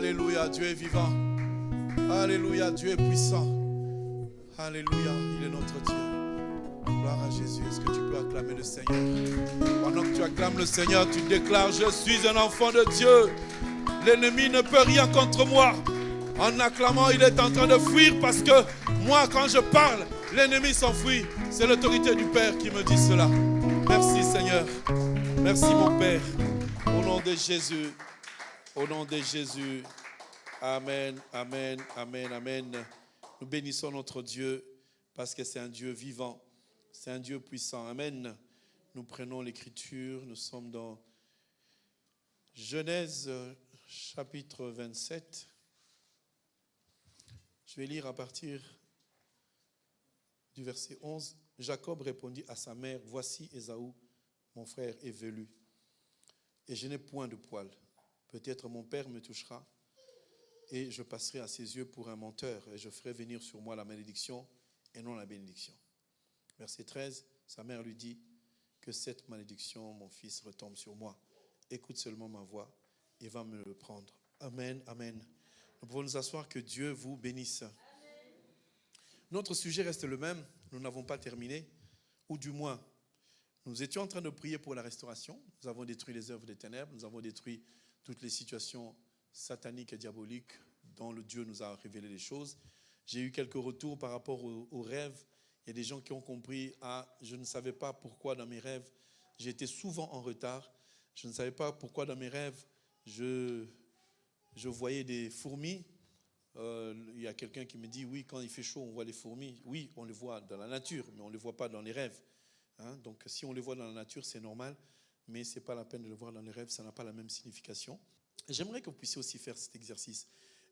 Alléluia, Dieu est vivant. Alléluia, Dieu est puissant. Alléluia, il est notre Dieu. Gloire à Jésus. Est-ce que tu peux acclamer le Seigneur? Pendant que tu acclames le Seigneur, tu déclares: je suis un enfant de Dieu. L'ennemi ne peut rien contre moi. En acclamant, il est en train de fuir parce que moi, quand je parle, l'ennemi s'enfuit. C'est l'autorité du Père qui me dit cela. Merci Seigneur. Merci mon Père. Au nom de Jésus. Au nom de Jésus. Amen, amen, amen, amen. Nous bénissons notre Dieu parce que c'est un Dieu vivant. C'est un Dieu puissant. Amen. Nous prenons l'Écriture. Nous sommes dans Genèse chapitre 27. Je vais lire à partir du verset 11. Jacob répondit à sa mère: voici Ésaü, mon frère, est velu, et je n'ai point de poil. Peut-être mon père me touchera, et je passerai à ses yeux pour un menteur, et je ferai venir sur moi la malédiction et non la bénédiction. Verset 13, sa mère lui dit: que cette malédiction, mon fils, retombe sur moi. Écoute seulement ma voix et va me le prendre. Amen, amen. Nous pouvons nous asseoir. Que Dieu vous bénisse. Amen. Notre sujet reste le même. Nous n'avons pas terminé, ou du moins, nous étions en train de prier pour la restauration. Nous avons détruit les œuvres des ténèbres. Nous avons détruit toutes les situations sataniques et diaboliques dont le Dieu nous a révélé les choses. J'ai eu quelques retours par rapport aux rêves. Il y a des gens qui ont compris: ah, je ne savais pas pourquoi dans mes rêves, j'étais souvent en retard. Je ne savais pas pourquoi dans mes rêves, je voyais des fourmis. Il y a quelqu'un qui me dit: oui, quand il fait chaud, on voit les fourmis. Oui, on les voit dans la nature, mais on ne les voit pas dans les rêves. Donc, si on les voit dans la nature, c'est normal, mais ce n'est pas la peine de le voir dans les rêves, ça n'a pas la même signification. J'aimerais que vous puissiez aussi faire cet exercice.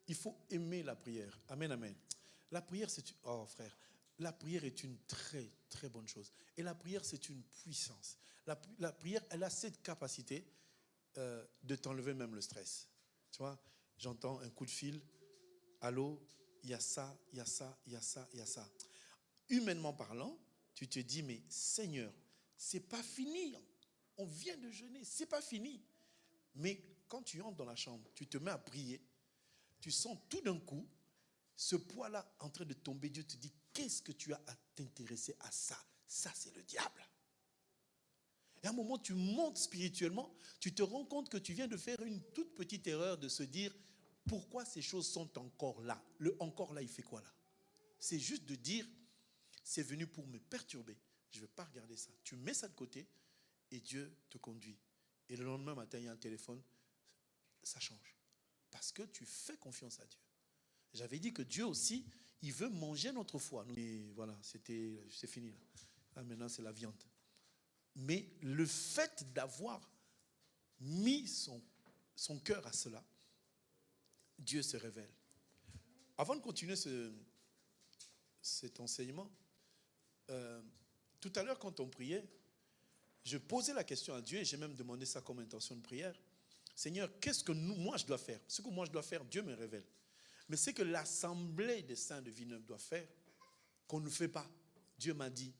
Il faut aimer la prière. Amen, amen. La prière, oh frère, la prière est une très, très bonne chose. Et la prière, c'est une puissance. La prière, elle a cette capacité de t'enlever même le stress. Tu vois, j'entends un coup de fil. Allô, il y a ça, il y a ça, il y a ça, il y a ça. Humainement parlant, tu te dis: mais Seigneur, c'est pas fini. On vient de jeûner, c'est pas fini. Mais quand tu entres dans la chambre, tu te mets à prier, tu sens tout d'un coup ce poids-là en train de tomber. Dieu te dit: qu'est-ce que tu as à t'intéresser à ça? Ça, c'est le diable. Et à un moment, tu montes spirituellement, tu te rends compte que tu viens de faire une toute petite erreur de se dire: pourquoi ces choses sont encore là? Le encore là, il fait quoi là? C'est juste de dire: c'est venu pour me perturber. Je ne vais pas regarder ça. Tu mets ça de côté et Dieu te conduit. Et le lendemain matin, il y a un téléphone, ça change. Parce que tu fais confiance à Dieu. J'avais dit que Dieu aussi, il veut manger notre foi. Et voilà, c'est fini là. Ah, maintenant, c'est la viande. Mais le fait d'avoir mis son cœur à cela, Dieu se révèle. Avant de continuer cet enseignement, tout à l'heure quand on priait, je posais la question à Dieu et j'ai même demandé ça comme intention de prière. Seigneur, qu'est-ce que moi je dois faire? Ce que moi je dois faire, Dieu me révèle. Mais c'est que l'assemblée des saints de Villeneuve doit faire, qu'on ne fait pas. Dieu m'a dit: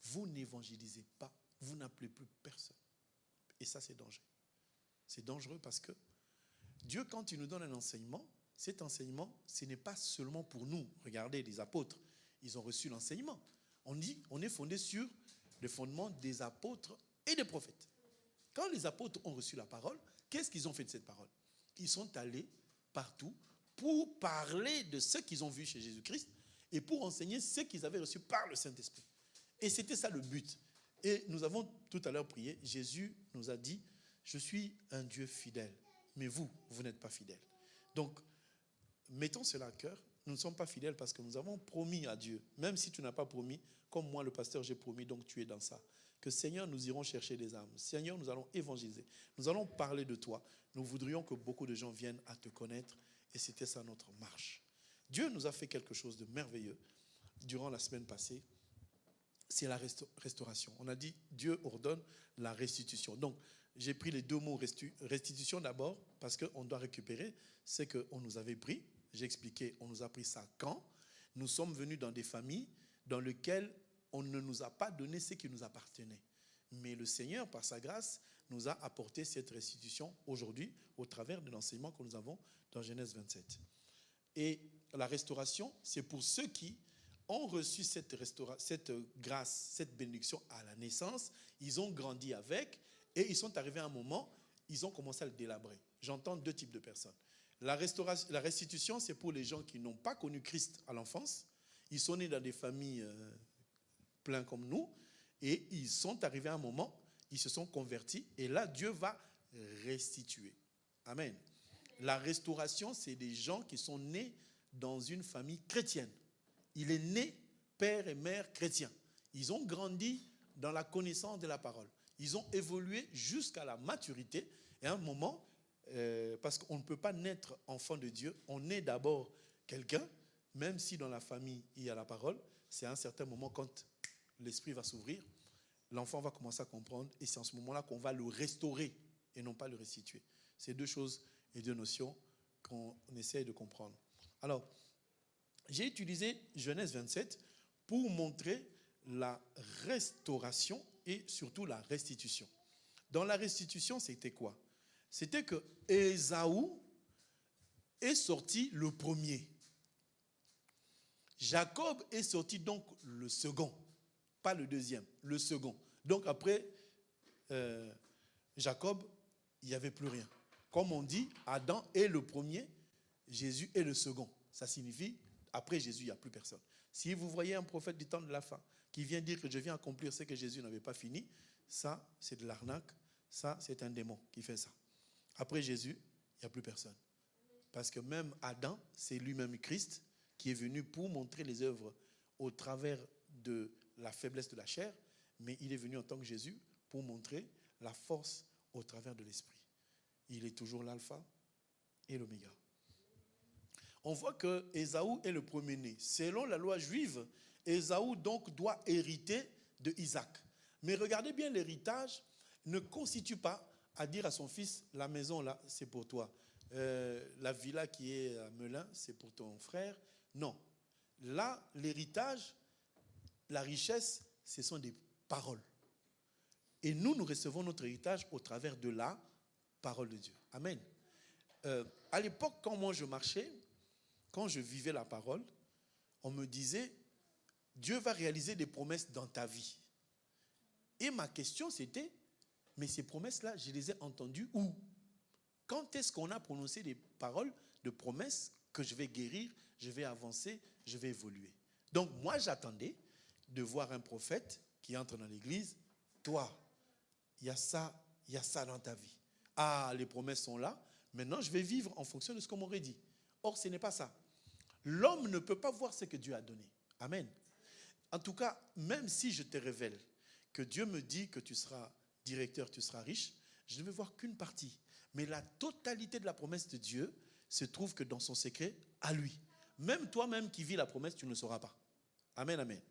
vous n'évangélisez pas, vous n'appelez plus personne. Et ça, c'est dangereux. C'est dangereux parce que Dieu, quand il nous donne un enseignement, cet enseignement, ce n'est pas seulement pour nous. Regardez, les apôtres, ils ont reçu l'enseignement. On dit, on est fondé sur le fondement des apôtres et des prophètes. Quand les apôtres ont reçu la parole, qu'est-ce qu'ils ont fait de cette parole? Ils sont allés partout pour parler de ce qu'ils ont vu chez Jésus-Christ et pour enseigner ce qu'ils avaient reçu par le Saint-Esprit. Et c'était ça le but. Et nous avons tout à l'heure prié. Jésus nous a dit: je suis un Dieu fidèle, mais vous n'êtes pas fidèles. Donc, mettons cela à cœur. Nous ne sommes pas fidèles parce que nous avons promis à Dieu. Même si tu n'as pas promis, comme moi le pasteur j'ai promis, donc tu es dans ça. Que Seigneur, nous irons chercher des âmes. Seigneur, nous allons évangéliser. Nous allons parler de toi. Nous voudrions que beaucoup de gens viennent à te connaître. Et c'était ça notre marche. Dieu nous a fait quelque chose de merveilleux durant la semaine passée. C'est la restauration. On a dit: Dieu ordonne la restitution. Donc, j'ai pris les deux mots restitution d'abord parce qu'on doit récupérer ce qu'on nous avait pris. J'ai expliqué, on nous a pris ça quand nous sommes venus dans des familles dans lesquelles on ne nous a pas donné ce qui nous appartenait. Mais le Seigneur, par sa grâce, nous a apporté cette restitution aujourd'hui au travers de l'enseignement que nous avons dans Genèse 27. Et la restauration, c'est pour ceux qui ont reçu cette grâce, cette bénédiction à la naissance, ils ont grandi avec et ils sont arrivés à un moment, ils ont commencé à le délabrer. J'entends deux types de personnes. La restitution, c'est pour les gens qui n'ont pas connu Christ à l'enfance. Ils sont nés dans des familles pleines comme nous et ils sont arrivés à un moment, ils se sont convertis et là, Dieu va restituer. Amen. La restauration, c'est des gens qui sont nés dans une famille chrétienne. Il est né père et mère chrétiens. Ils ont grandi dans la connaissance de la parole. Ils ont évolué jusqu'à la maturité. Et à un moment, parce qu'on ne peut pas naître enfant de Dieu, on naît d'abord quelqu'un, même si dans la famille il y a la parole, c'est à un certain moment quand l'esprit va s'ouvrir, l'enfant va commencer à comprendre et c'est en ce moment-là qu'on va le restaurer et non pas le restituer. C'est deux choses et deux notions qu'on essaie de comprendre. Alors, j'ai utilisé Genèse 27 pour montrer la restauration et surtout la restitution. Dans la restitution, c'était quoi? C'était que Ésaü est sorti le premier. Jacob est sorti donc le second, pas le deuxième, le second. Donc après Jacob, il n'y avait plus rien. Comme on dit, Adam est le premier, Jésus est le second. Ça signifie, après Jésus, il n'y a plus personne. Si vous voyez un prophète du temps de la fin qui vient dire que je viens accomplir ce que Jésus n'avait pas fini, ça, c'est de l'arnaque. Ça, c'est un démon qui fait ça. Après Jésus, il n'y a plus personne. Parce que même Adam, c'est lui-même Christ qui est venu pour montrer les œuvres au travers de la faiblesse de la chair, mais il est venu en tant que Jésus pour montrer la force au travers de l'esprit. Il est toujours l'alpha et l'oméga. On voit que Ésaü est le premier-né. Selon la loi juive, Ésaü donc doit hériter de Isaac. Mais regardez bien, l'héritage ne constitue pas à dire à son fils, la maison là, c'est pour toi. La villa qui est à Melun, c'est pour ton frère. Non. Là, l'héritage, la richesse, ce sont des paroles. Et nous recevons notre héritage au travers de la parole de Dieu. Amen. À l'époque, quand moi je marchais, quand je vivais la parole, on me disait, Dieu va réaliser des promesses dans ta vie. Et ma question c'était, mais ces promesses-là, je les ai entendues où? Quand est-ce qu'on a prononcé des paroles de promesses que je vais guérir, je vais avancer, je vais évoluer? Donc moi j'attendais de voir un prophète qui entre dans l'église. Toi, il y a ça dans ta vie. Ah, les promesses sont là. Maintenant, je vais vivre en fonction de ce qu'on m'aurait dit. Or, ce n'est pas ça. L'homme ne peut pas voir ce que Dieu a donné. Amen. En tout cas, même si je te révèle que Dieu me dit que tu seras directeur, tu seras riche, je ne vais voir qu'une partie. Mais la totalité de la promesse de Dieu se trouve que dans son secret, à lui. Même toi-même qui vis la promesse, tu ne le sauras pas. Amen, amen.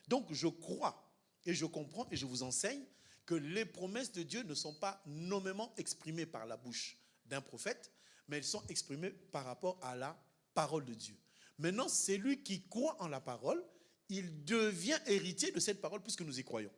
Donc, je crois et je comprends et je vous enseigne que les promesses de Dieu ne sont pas nommément exprimées par la bouche d'un prophète, mais elles sont exprimées par rapport à la parole de Dieu. Maintenant, c'est lui qui croit en la parole, il devient héritier de cette parole puisque nous y croyons.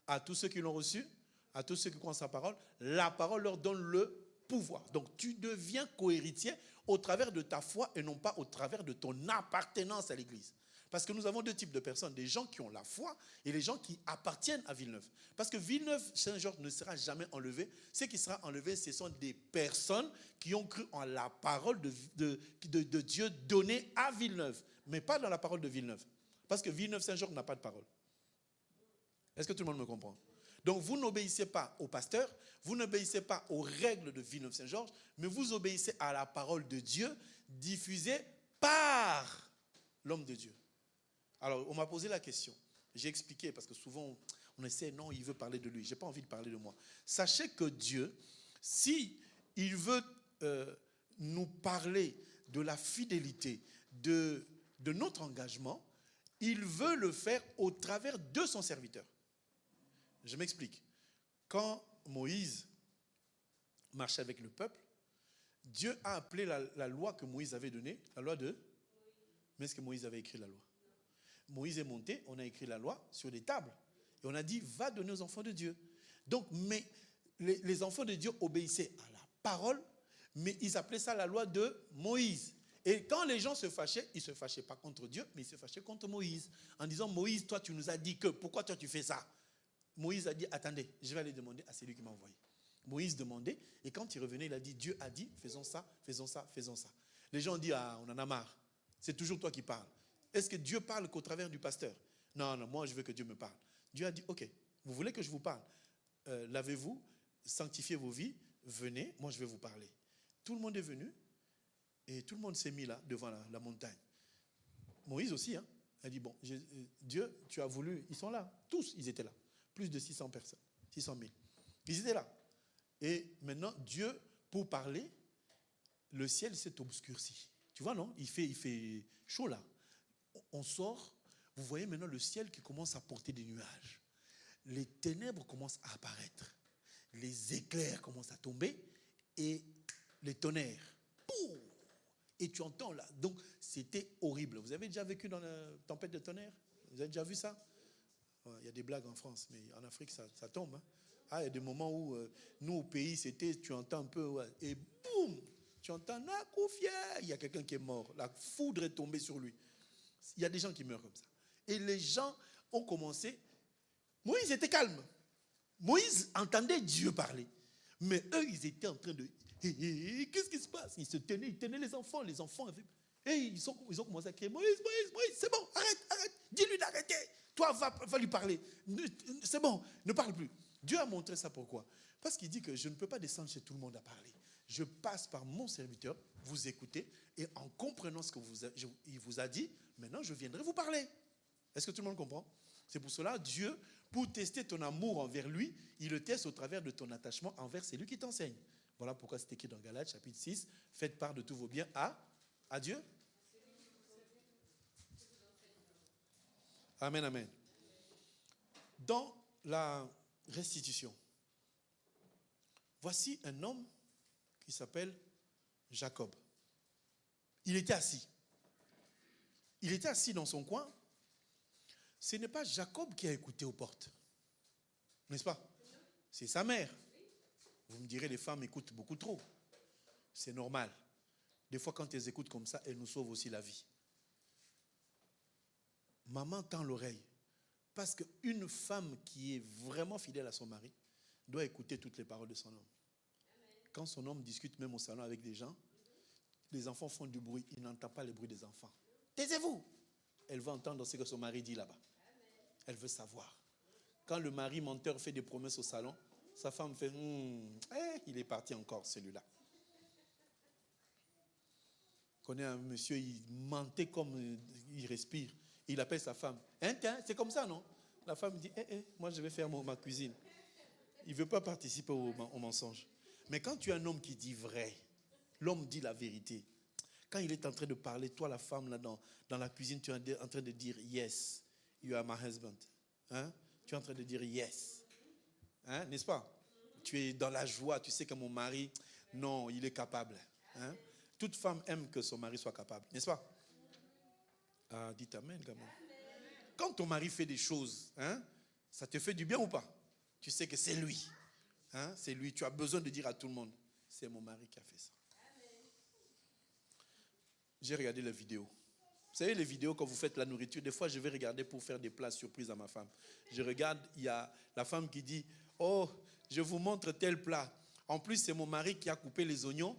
À tous ceux qui l'ont reçu, à tous ceux qui croient en sa parole, la parole leur donne le pouvoir. Donc, tu deviens co-héritier au travers de ta foi et non pas au travers de ton appartenance à l'église. Parce que nous avons deux types de personnes, des gens qui ont la foi et les gens qui appartiennent à Villeneuve. Parce que Villeneuve-Saint-Georges ne sera jamais enlevé. Ce qui sera enlevé, ce sont des personnes qui ont cru en la parole de Dieu donnée à Villeneuve, mais pas dans la parole de Villeneuve. Parce que Villeneuve-Saint-Georges n'a pas de parole. Est-ce que tout le monde me comprend? Donc vous n'obéissez pas au pasteur, vous n'obéissez pas aux règles de Villeneuve-Saint-Georges, mais vous obéissez à la parole de Dieu diffusée par l'homme de Dieu. Alors, on m'a posé la question. J'ai expliqué, parce que souvent, on essaie, non, il veut parler de lui. Je n'ai pas envie de parler de moi. Sachez que Dieu, si il veut nous parler de la fidélité, de notre engagement, il veut le faire au travers de son serviteur. Je m'explique. Quand Moïse marchait avec le peuple, Dieu a appelé la loi que Moïse avait donnée, la loi de... Mais est-ce que Moïse avait écrit la loi? Moïse est monté, on a écrit la loi sur des tables. Et on a dit, va donner aux enfants de Dieu. Donc, mais les enfants de Dieu obéissaient à la parole, mais ils appelaient ça la loi de Moïse. Et quand les gens se fâchaient, ils ne se fâchaient pas contre Dieu, mais ils se fâchaient contre Moïse. En disant, Moïse, toi tu nous as dit que, pourquoi toi tu fais ça? Moïse a dit, attendez, je vais aller demander à celui qui m'a envoyé. Moïse demandait, et quand il revenait, il a dit, Dieu a dit, faisons ça, faisons ça, faisons ça. Les gens ont dit, ah, on en a marre. C'est toujours toi qui parles. Est-ce que Dieu parle qu'au travers du pasteur? Non, non, moi je veux que Dieu me parle. Dieu a dit, ok, vous voulez que je vous parle? Lavez-vous, sanctifiez vos vies, venez, moi je vais vous parler. Tout le monde est venu, et tout le monde s'est mis là, devant la montagne. Moïse aussi, hein, a dit, bon, Dieu, tu as voulu, ils sont là, tous, ils étaient là. Plus de 600 personnes, 600 000. Ils étaient là. Et maintenant, Dieu, pour parler, le ciel s'est obscurci. Tu vois, non? Il fait chaud là. On sort, vous voyez maintenant le ciel qui commence à porter des nuages. Les ténèbres commencent à apparaître. Les éclairs commencent à tomber et les tonnerres. Pouh! Et tu entends là. Donc, c'était horrible. Vous avez déjà vécu dans la tempête de tonnerre? Vous avez déjà vu ça? Il y a des blagues en France, mais en Afrique, ça tombe. Hein. Ah, il y a des moments où, nous, au pays, c'était, tu entends un peu, ouais, et boum, tu entends, il y a quelqu'un qui est mort. La foudre est tombée sur lui. Il y a des gens qui meurent comme ça. Et les gens ont commencé. Moïse était calme. Moïse entendait Dieu parler. Mais eux, ils étaient en train de... Qu'est-ce qui se passe? Ils tenaient les enfants. Les enfants avaient... Et ils ont commencé à crier, Moïse, c'est bon, arrête. Dis-lui d'arrêter. Toi, va lui parler. C'est bon, ne parle plus. Dieu a montré ça pourquoi? Parce qu'il dit que je ne peux pas descendre chez tout le monde à parler. Je passe par mon serviteur, vous écoutez, et en comprenant ce qu'il vous a dit, maintenant je viendrai vous parler. Est-ce que tout le monde comprend? C'est pour cela, Dieu, pour tester ton amour envers lui, il le teste au travers de ton attachement envers celui qui t'enseigne. Voilà pourquoi c'est écrit dans Galates, chapitre 6, faites part de tous vos biens à Dieu. Amen, amen. Dans la restitution, voici un homme qui s'appelle Jacob. Il était assis. Il était assis dans son coin. Ce n'est pas Jacob qui a écouté aux portes. N'est-ce pas? C'est sa mère. Vous me direz, les femmes écoutent beaucoup trop. C'est normal. Des fois, quand elles écoutent comme ça, elles nous sauvent aussi la vie. Maman tend l'oreille. Parce qu'une femme qui est vraiment fidèle à son mari doit écouter toutes les paroles de son homme. Quand son homme discute même au salon avec des gens, les enfants font du bruit. Il n'entend pas les bruits des enfants. Taisez-vous! Elle veut entendre ce que son mari dit là-bas. Elle veut savoir. Quand le mari menteur fait des promesses au salon, sa femme fait il est parti encore celui-là. Je connais un monsieur, il mentait comme il respire. Il appelle sa femme. C'est comme ça, non? La femme dit, moi je vais faire ma cuisine. Il ne veut pas participer au mensonge. Mais quand tu es un homme qui dit vrai, l'homme dit la vérité. Quand il est en train de parler, toi la femme là dans la cuisine, tu es en train de dire yes, you are my husband. Hein? Tu es en train de dire yes. Hein? N'est-ce pas? Tu es dans la joie, tu sais que mon mari, non, il est capable. Hein? Toute femme aime que son mari soit capable, n'est-ce pas? Ah, dites amen quand même. Quand ton mari fait des choses, hein, ça te fait du bien ou pas? Tu sais que c'est lui. Hein, c'est lui. Tu as besoin de dire à tout le monde, c'est mon mari qui a fait ça. J'ai regardé la vidéo. Vous savez, les vidéos, quand vous faites la nourriture, des fois, je vais regarder pour faire des plats surprises à ma femme. Je regarde, il y a la femme qui dit, oh, je vous montre tel plat. En plus, c'est mon mari qui a coupé les oignons.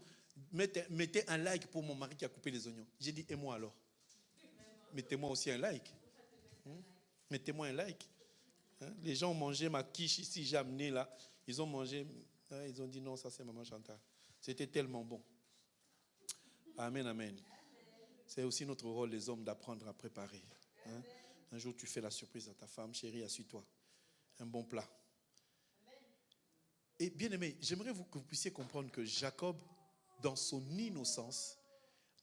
Mettez un like pour mon mari qui a coupé les oignons. J'ai dit, et moi alors? Mettez-moi aussi un like. Mettez-moi un like. Hein? Les gens ont mangé ma quiche ici, j'ai amené là. Ils ont mangé, ils ont dit non, ça c'est maman Chantal. C'était tellement bon. Amen, amen. C'est aussi notre rôle, les hommes, d'apprendre à préparer. Hein? Un jour, tu fais la surprise à ta femme, chérie, assieds-toi. Un bon plat. Et bien aimé, j'aimerais que vous puissiez comprendre que Jacob, dans son innocence,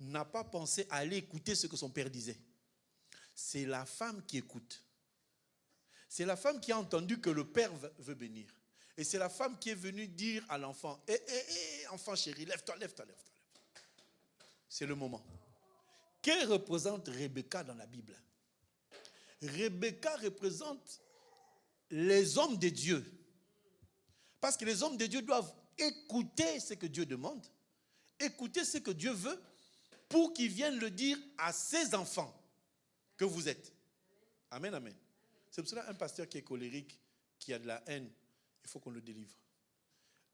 n'a pas pensé à aller écouter ce que son père disait. C'est la femme qui écoute. C'est la femme qui a entendu que le père veut bénir. Et c'est la femme qui est venue dire à l'enfant, enfant chéri, lève-toi. C'est le moment. Que représente Rebecca dans la Bible? Rebecca représente les hommes de Dieu. Parce que les hommes de Dieu doivent écouter ce que Dieu demande, écouter ce que Dieu veut, pour qu'ils viennent le dire à ses enfants que vous êtes. Amen, amen. C'est pour cela qu'un pasteur qui est colérique, qui a de la haine, il faut qu'on le délivre.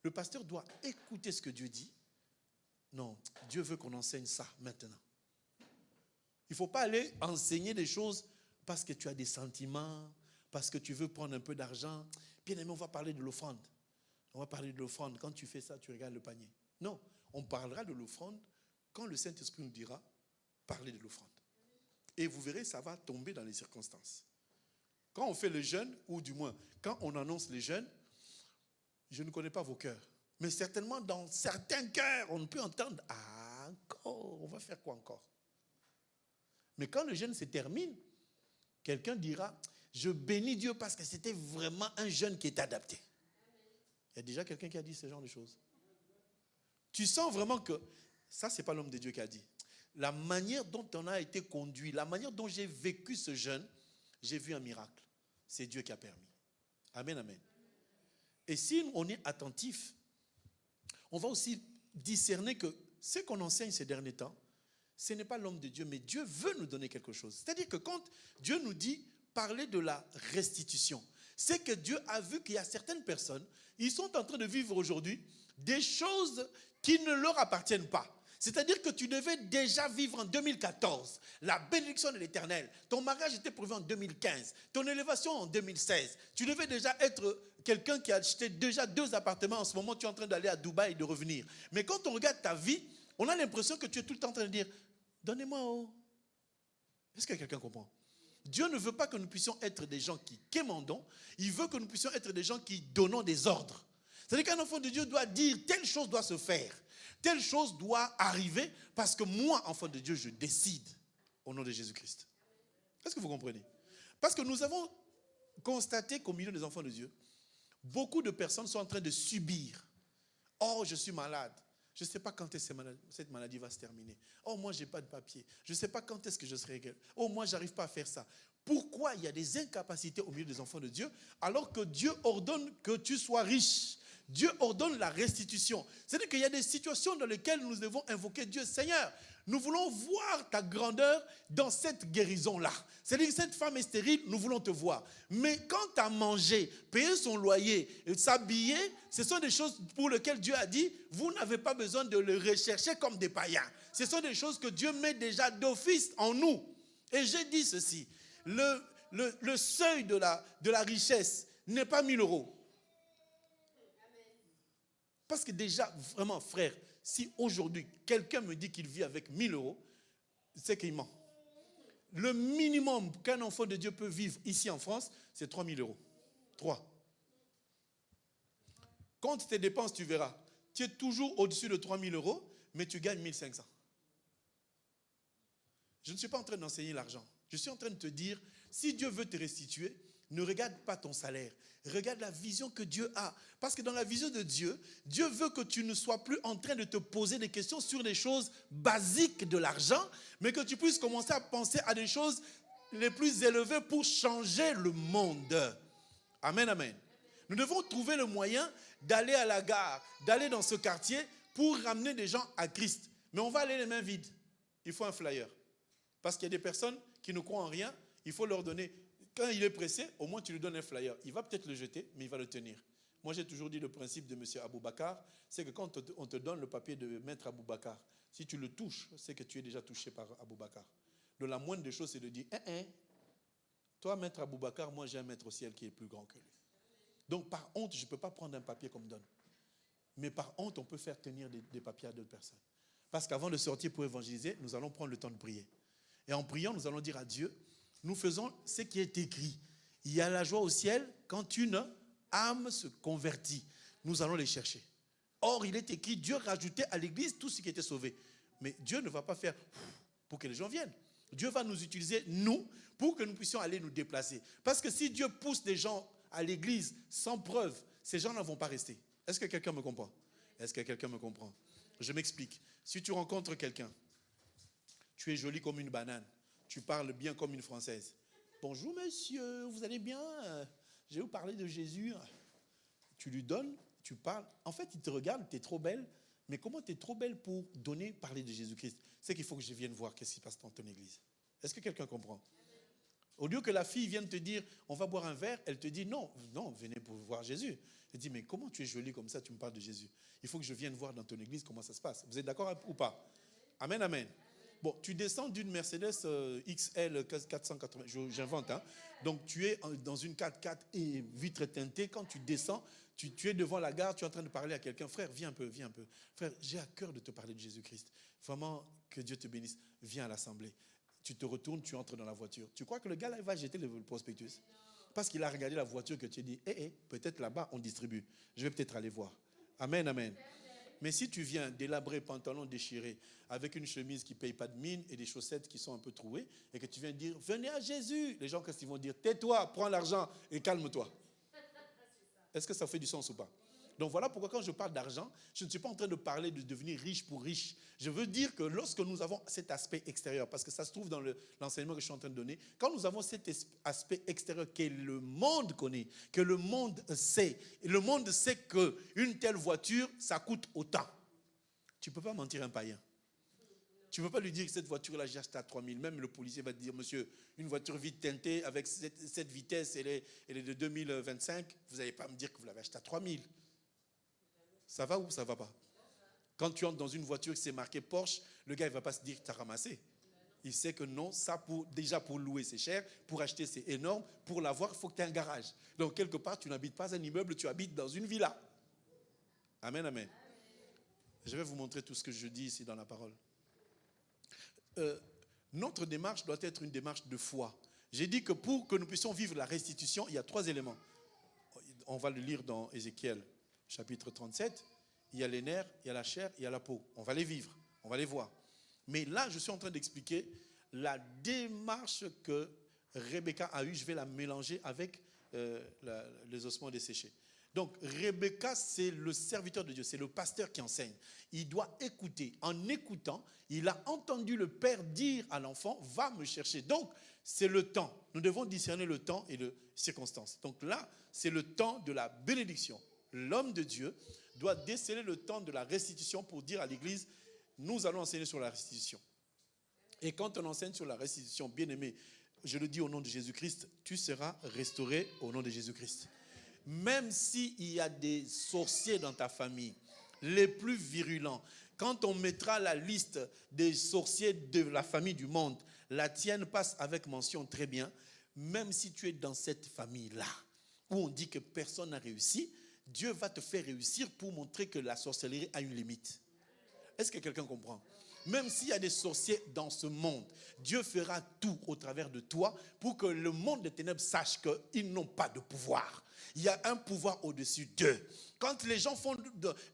Le pasteur doit écouter ce que Dieu dit. Non, Dieu veut qu'on enseigne ça maintenant. Il ne faut pas aller enseigner des choses parce que tu as des sentiments, parce que tu veux prendre un peu d'argent. Bien aimé, on va parler de l'offrande. On va parler de l'offrande. Quand tu fais ça, tu regardes le panier. Non, on parlera de l'offrande quand le Saint-Esprit nous dira parler de l'offrande. Et vous verrez, ça va tomber dans les circonstances. Quand on fait le jeûne, ou du moins, quand on annonce les jeûnes, je ne connais pas vos cœurs. Mais certainement, dans certains cœurs, on peut entendre, ah, encore, on va faire quoi encore? Mais quand le jeûne se termine, quelqu'un dira, je bénis Dieu parce que c'était vraiment un jeûne qui est adapté. Il y a déjà quelqu'un qui a dit ce genre de choses. Tu sens vraiment que, ça c'est pas l'homme de Dieu qui a dit. La manière dont on a été conduit, la manière dont j'ai vécu ce jeûne, j'ai vu un miracle. C'est Dieu qui a permis. Amen, amen. Et si on est attentif, on va aussi discerner que ce qu'on enseigne ces derniers temps, ce n'est pas l'homme de Dieu, mais Dieu veut nous donner quelque chose. C'est-à-dire que quand Dieu nous dit parler de la restitution, c'est que Dieu a vu qu'il y a certaines personnes, ils sont en train de vivre aujourd'hui des choses qui ne leur appartiennent pas. C'est-à-dire que tu devais déjà vivre en 2014 la bénédiction de l'Éternel. Ton mariage était prévu en 2015, ton élévation en 2016. Tu devais déjà être quelqu'un qui a acheté déjà 2 appartements. En ce moment, tu es en train d'aller à Dubaï et de revenir. Mais quand on regarde ta vie, on a l'impression que tu es tout le temps en train de dire, donnez-moi, oh. Est-ce que quelqu'un comprend? Dieu ne veut pas que nous puissions être des gens qui quémandons. Il veut que nous puissions être des gens qui donnons des ordres. C'est-à-dire qu'un enfant de Dieu doit dire, telle chose doit se faire. Telle chose doit arriver parce que moi, enfant de Dieu, je décide au nom de Jésus-Christ. Est-ce que vous comprenez? Parce que nous avons constaté qu'au milieu des enfants de Dieu, beaucoup de personnes sont en train de subir. Oh, je suis malade. Je ne sais pas quand est-ce que cette maladie va se terminer. Oh, moi, je n'ai pas de papier. Je ne sais pas quand est-ce que je serai guéri. Oh, moi, je n'arrive pas à faire ça. Pourquoi il y a des incapacités au milieu des enfants de Dieu alors que Dieu ordonne que tu sois riche? Dieu ordonne la restitution. C'est-à-dire qu'il y a des situations dans lesquelles nous devons invoquer Dieu. Seigneur, nous voulons voir ta grandeur dans cette guérison-là. C'est-à-dire que cette femme est stérile, nous voulons te voir. Mais quand à manger, payer son loyer, s'habiller, ce sont des choses pour lesquelles Dieu a dit, vous n'avez pas besoin de le rechercher comme des païens. Ce sont des choses que Dieu met déjà d'office en nous. Et j'ai dit ceci, le seuil de la richesse n'est pas 1 000 euros. Parce que déjà, vraiment, frère, si aujourd'hui, quelqu'un me dit qu'il vit avec 1 000 euros, c'est qu'il ment. Le minimum qu'un enfant de Dieu peut vivre ici en France, c'est 3 000 euros. 3. Compte tes dépenses, tu verras. Tu es toujours au-dessus de 3 000 euros, mais tu gagnes 1 500. Je ne suis pas en train d'enseigner l'argent. Je suis en train de te dire, si Dieu veut te restituer, ne regarde pas ton salaire. Regarde la vision que Dieu a. Parce que dans la vision de Dieu, Dieu veut que tu ne sois plus en train de te poser des questions sur les choses basiques de l'argent, mais que tu puisses commencer à penser à des choses les plus élevées pour changer le monde. Amen, amen. Nous devons trouver le moyen d'aller à la gare, d'aller dans ce quartier pour ramener des gens à Christ. Mais on va aller les mains vides. Il faut un flyer. Parce qu'il y a des personnes qui ne croient en rien, il faut leur donner. Quand il est pressé, au moins tu lui donnes un flyer. Il va peut-être le jeter, mais il va le tenir. Moi, j'ai toujours dit le principe de M. Aboubakar, c'est que quand on te donne le papier de Maître Aboubakar, si tu le touches, c'est que tu es déjà touché par Aboubakar. Donc la moindre des choses, c'est de dire, toi, Maître Aboubakar, moi, j'ai un Maître au ciel qui est plus grand que lui. Donc par honte, je ne peux pas prendre un papier qu'on me donne. Mais par honte, on peut faire tenir des papiers à d'autres personnes. Parce qu'avant de sortir pour évangéliser, nous allons prendre le temps de prier. Et en priant, nous allons dire à Dieu, nous faisons ce qui est écrit. Il y a la joie au ciel quand une âme se convertit. Nous allons les chercher. Or, il est écrit, Dieu rajoutait à l'église tout ce qui était sauvé. Mais Dieu ne va pas faire pour que les gens viennent. Dieu va nous utiliser, nous, pour que nous puissions aller nous déplacer. Parce que si Dieu pousse des gens à l'église sans preuve, ces gens ne vont pas rester. Est-ce que quelqu'un me comprend? Est-ce que quelqu'un me comprend? Je m'explique. Si tu rencontres quelqu'un, tu es jolie comme une banane, tu parles bien comme une Française. Bonjour monsieur, vous allez bien? Je vais vous parler de Jésus. Tu lui donnes, tu parles. En fait, il te regarde, tu es trop belle. Mais comment tu es trop belle pour parler de Jésus-Christ? C'est qu'il faut que je vienne voir qu'est-ce qui se passe dans ton église. Est-ce que quelqu'un comprend? Au lieu que la fille vienne te dire, on va boire un verre, elle te dit, non, venez pour voir Jésus. Elle dit, mais comment tu es jolie comme ça, tu me parles de Jésus? Il faut que je vienne voir dans ton église comment ça se passe. Vous êtes d'accord ou pas? Amen, amen. Bon, tu descends d'une Mercedes XL 480, j'invente, hein. Donc tu es dans une 4x4 et vitre teintée. Quand tu descends, tu es devant la gare, tu es en train de parler à quelqu'un. Frère, viens un peu. Frère, j'ai à cœur de te parler de Jésus-Christ. Vraiment, que Dieu te bénisse. Viens à l'assemblée. Tu te retournes, tu entres dans la voiture. Tu crois que le gars là, il va jeter le prospectus? Parce qu'il a regardé la voiture que tu as dit, peut-être là-bas, on distribue. Je vais peut-être aller voir. Amen, amen. Mais si tu viens délabré, pantalon déchiré, avec une chemise qui ne paye pas de mine et des chaussettes qui sont un peu trouées, et que tu viens dire, venez à Jésus, les gens, qu'est-ce qu'ils vont dire? Tais-toi, prends l'argent et calme-toi. Est-ce que ça fait du sens ou pas? Donc voilà pourquoi quand je parle d'argent, je ne suis pas en train de parler de devenir riche pour riche. Je veux dire que lorsque nous avons cet aspect extérieur, parce que ça se trouve dans l'enseignement que je suis en train de donner, quand nous avons cet aspect extérieur que le monde connaît, que le monde sait, et le monde sait qu'une telle voiture, ça coûte autant. Tu ne peux pas mentir à un païen. Tu ne peux pas lui dire que cette voiture-là, j'ai acheté à 3 000. Même le policier va te dire, monsieur, une voiture vite teintée avec cette vitesse, elle est de 2025. Vous n'allez pas me dire que vous l'avez achetée à 3 000. Ça va ou ça ne va pas? Quand tu entres dans une voiture qui c'est marqué Porsche, le gars ne va pas se dire que tu as ramassé. Il sait que non, ça déjà pour louer c'est cher, pour acheter c'est énorme, pour l'avoir il faut que tu aies un garage. Donc quelque part tu n'habites pas un immeuble, tu habites dans une villa. Amen, amen. Je vais vous montrer tout ce que je dis ici dans la parole. Notre démarche doit être une démarche de foi. J'ai dit que pour que nous puissions vivre la restitution, il y a 3 éléments. On va le lire dans Ézéchiel chapitre 37. Il y a les nerfs, il y a la chair, il y a la peau. On va les vivre, on va les voir. Mais là, je suis en train d'expliquer la démarche que Rebecca a eue. Je vais la mélanger avec les ossements desséchés. Donc, Rebecca, c'est le serviteur de Dieu, c'est le pasteur qui enseigne. Il doit écouter. En écoutant, il a entendu le père dire à l'enfant, va me chercher. Donc, c'est le temps. Nous devons discerner le temps et les circonstances. Donc là, c'est le temps de la bénédiction. L'homme de Dieu doit déceler le temps de la restitution pour dire à l'église, nous allons enseigner sur la restitution. Et quand on enseigne sur la restitution, bien aimé, je le dis au nom de Jésus-Christ, tu seras restauré au nom de Jésus-Christ. Même s'il y a des sorciers dans ta famille, les plus virulents, quand on mettra la liste des sorciers de la famille du monde, la tienne passe avec mention très bien, même si tu es dans cette famille-là, où on dit que personne n'a réussi, Dieu va te faire réussir pour montrer que la sorcellerie a une limite. Est-ce que quelqu'un comprend? Même s'il y a des sorciers dans ce monde, Dieu fera tout au travers de toi pour que le monde des ténèbres sache qu'ils n'ont pas de pouvoir. Il y a un pouvoir au-dessus d'eux. Quand les gens font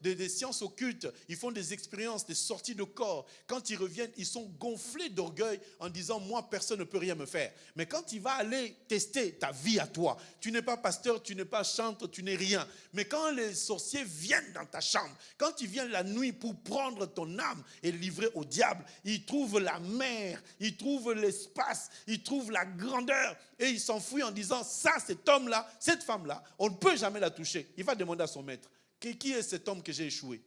des sciences occultes, ils font des expériences, des sorties de corps. Quand ils reviennent, ils sont gonflés d'orgueil en disant « moi, personne ne peut rien me faire ». Mais quand il va aller tester ta vie à toi, tu n'es pas pasteur, tu n'es pas chantre, tu n'es rien. Mais quand les sorciers viennent dans ta chambre, quand ils viennent la nuit pour prendre ton âme et livrer au diable, ils trouvent la mer, ils trouvent l'espace, ils trouvent la grandeur et ils s'enfuient en disant « ça, cet homme-là, cette femme-là, on ne peut jamais la toucher ». Il va demander à son maître. Qui est cet homme que j'ai échoué?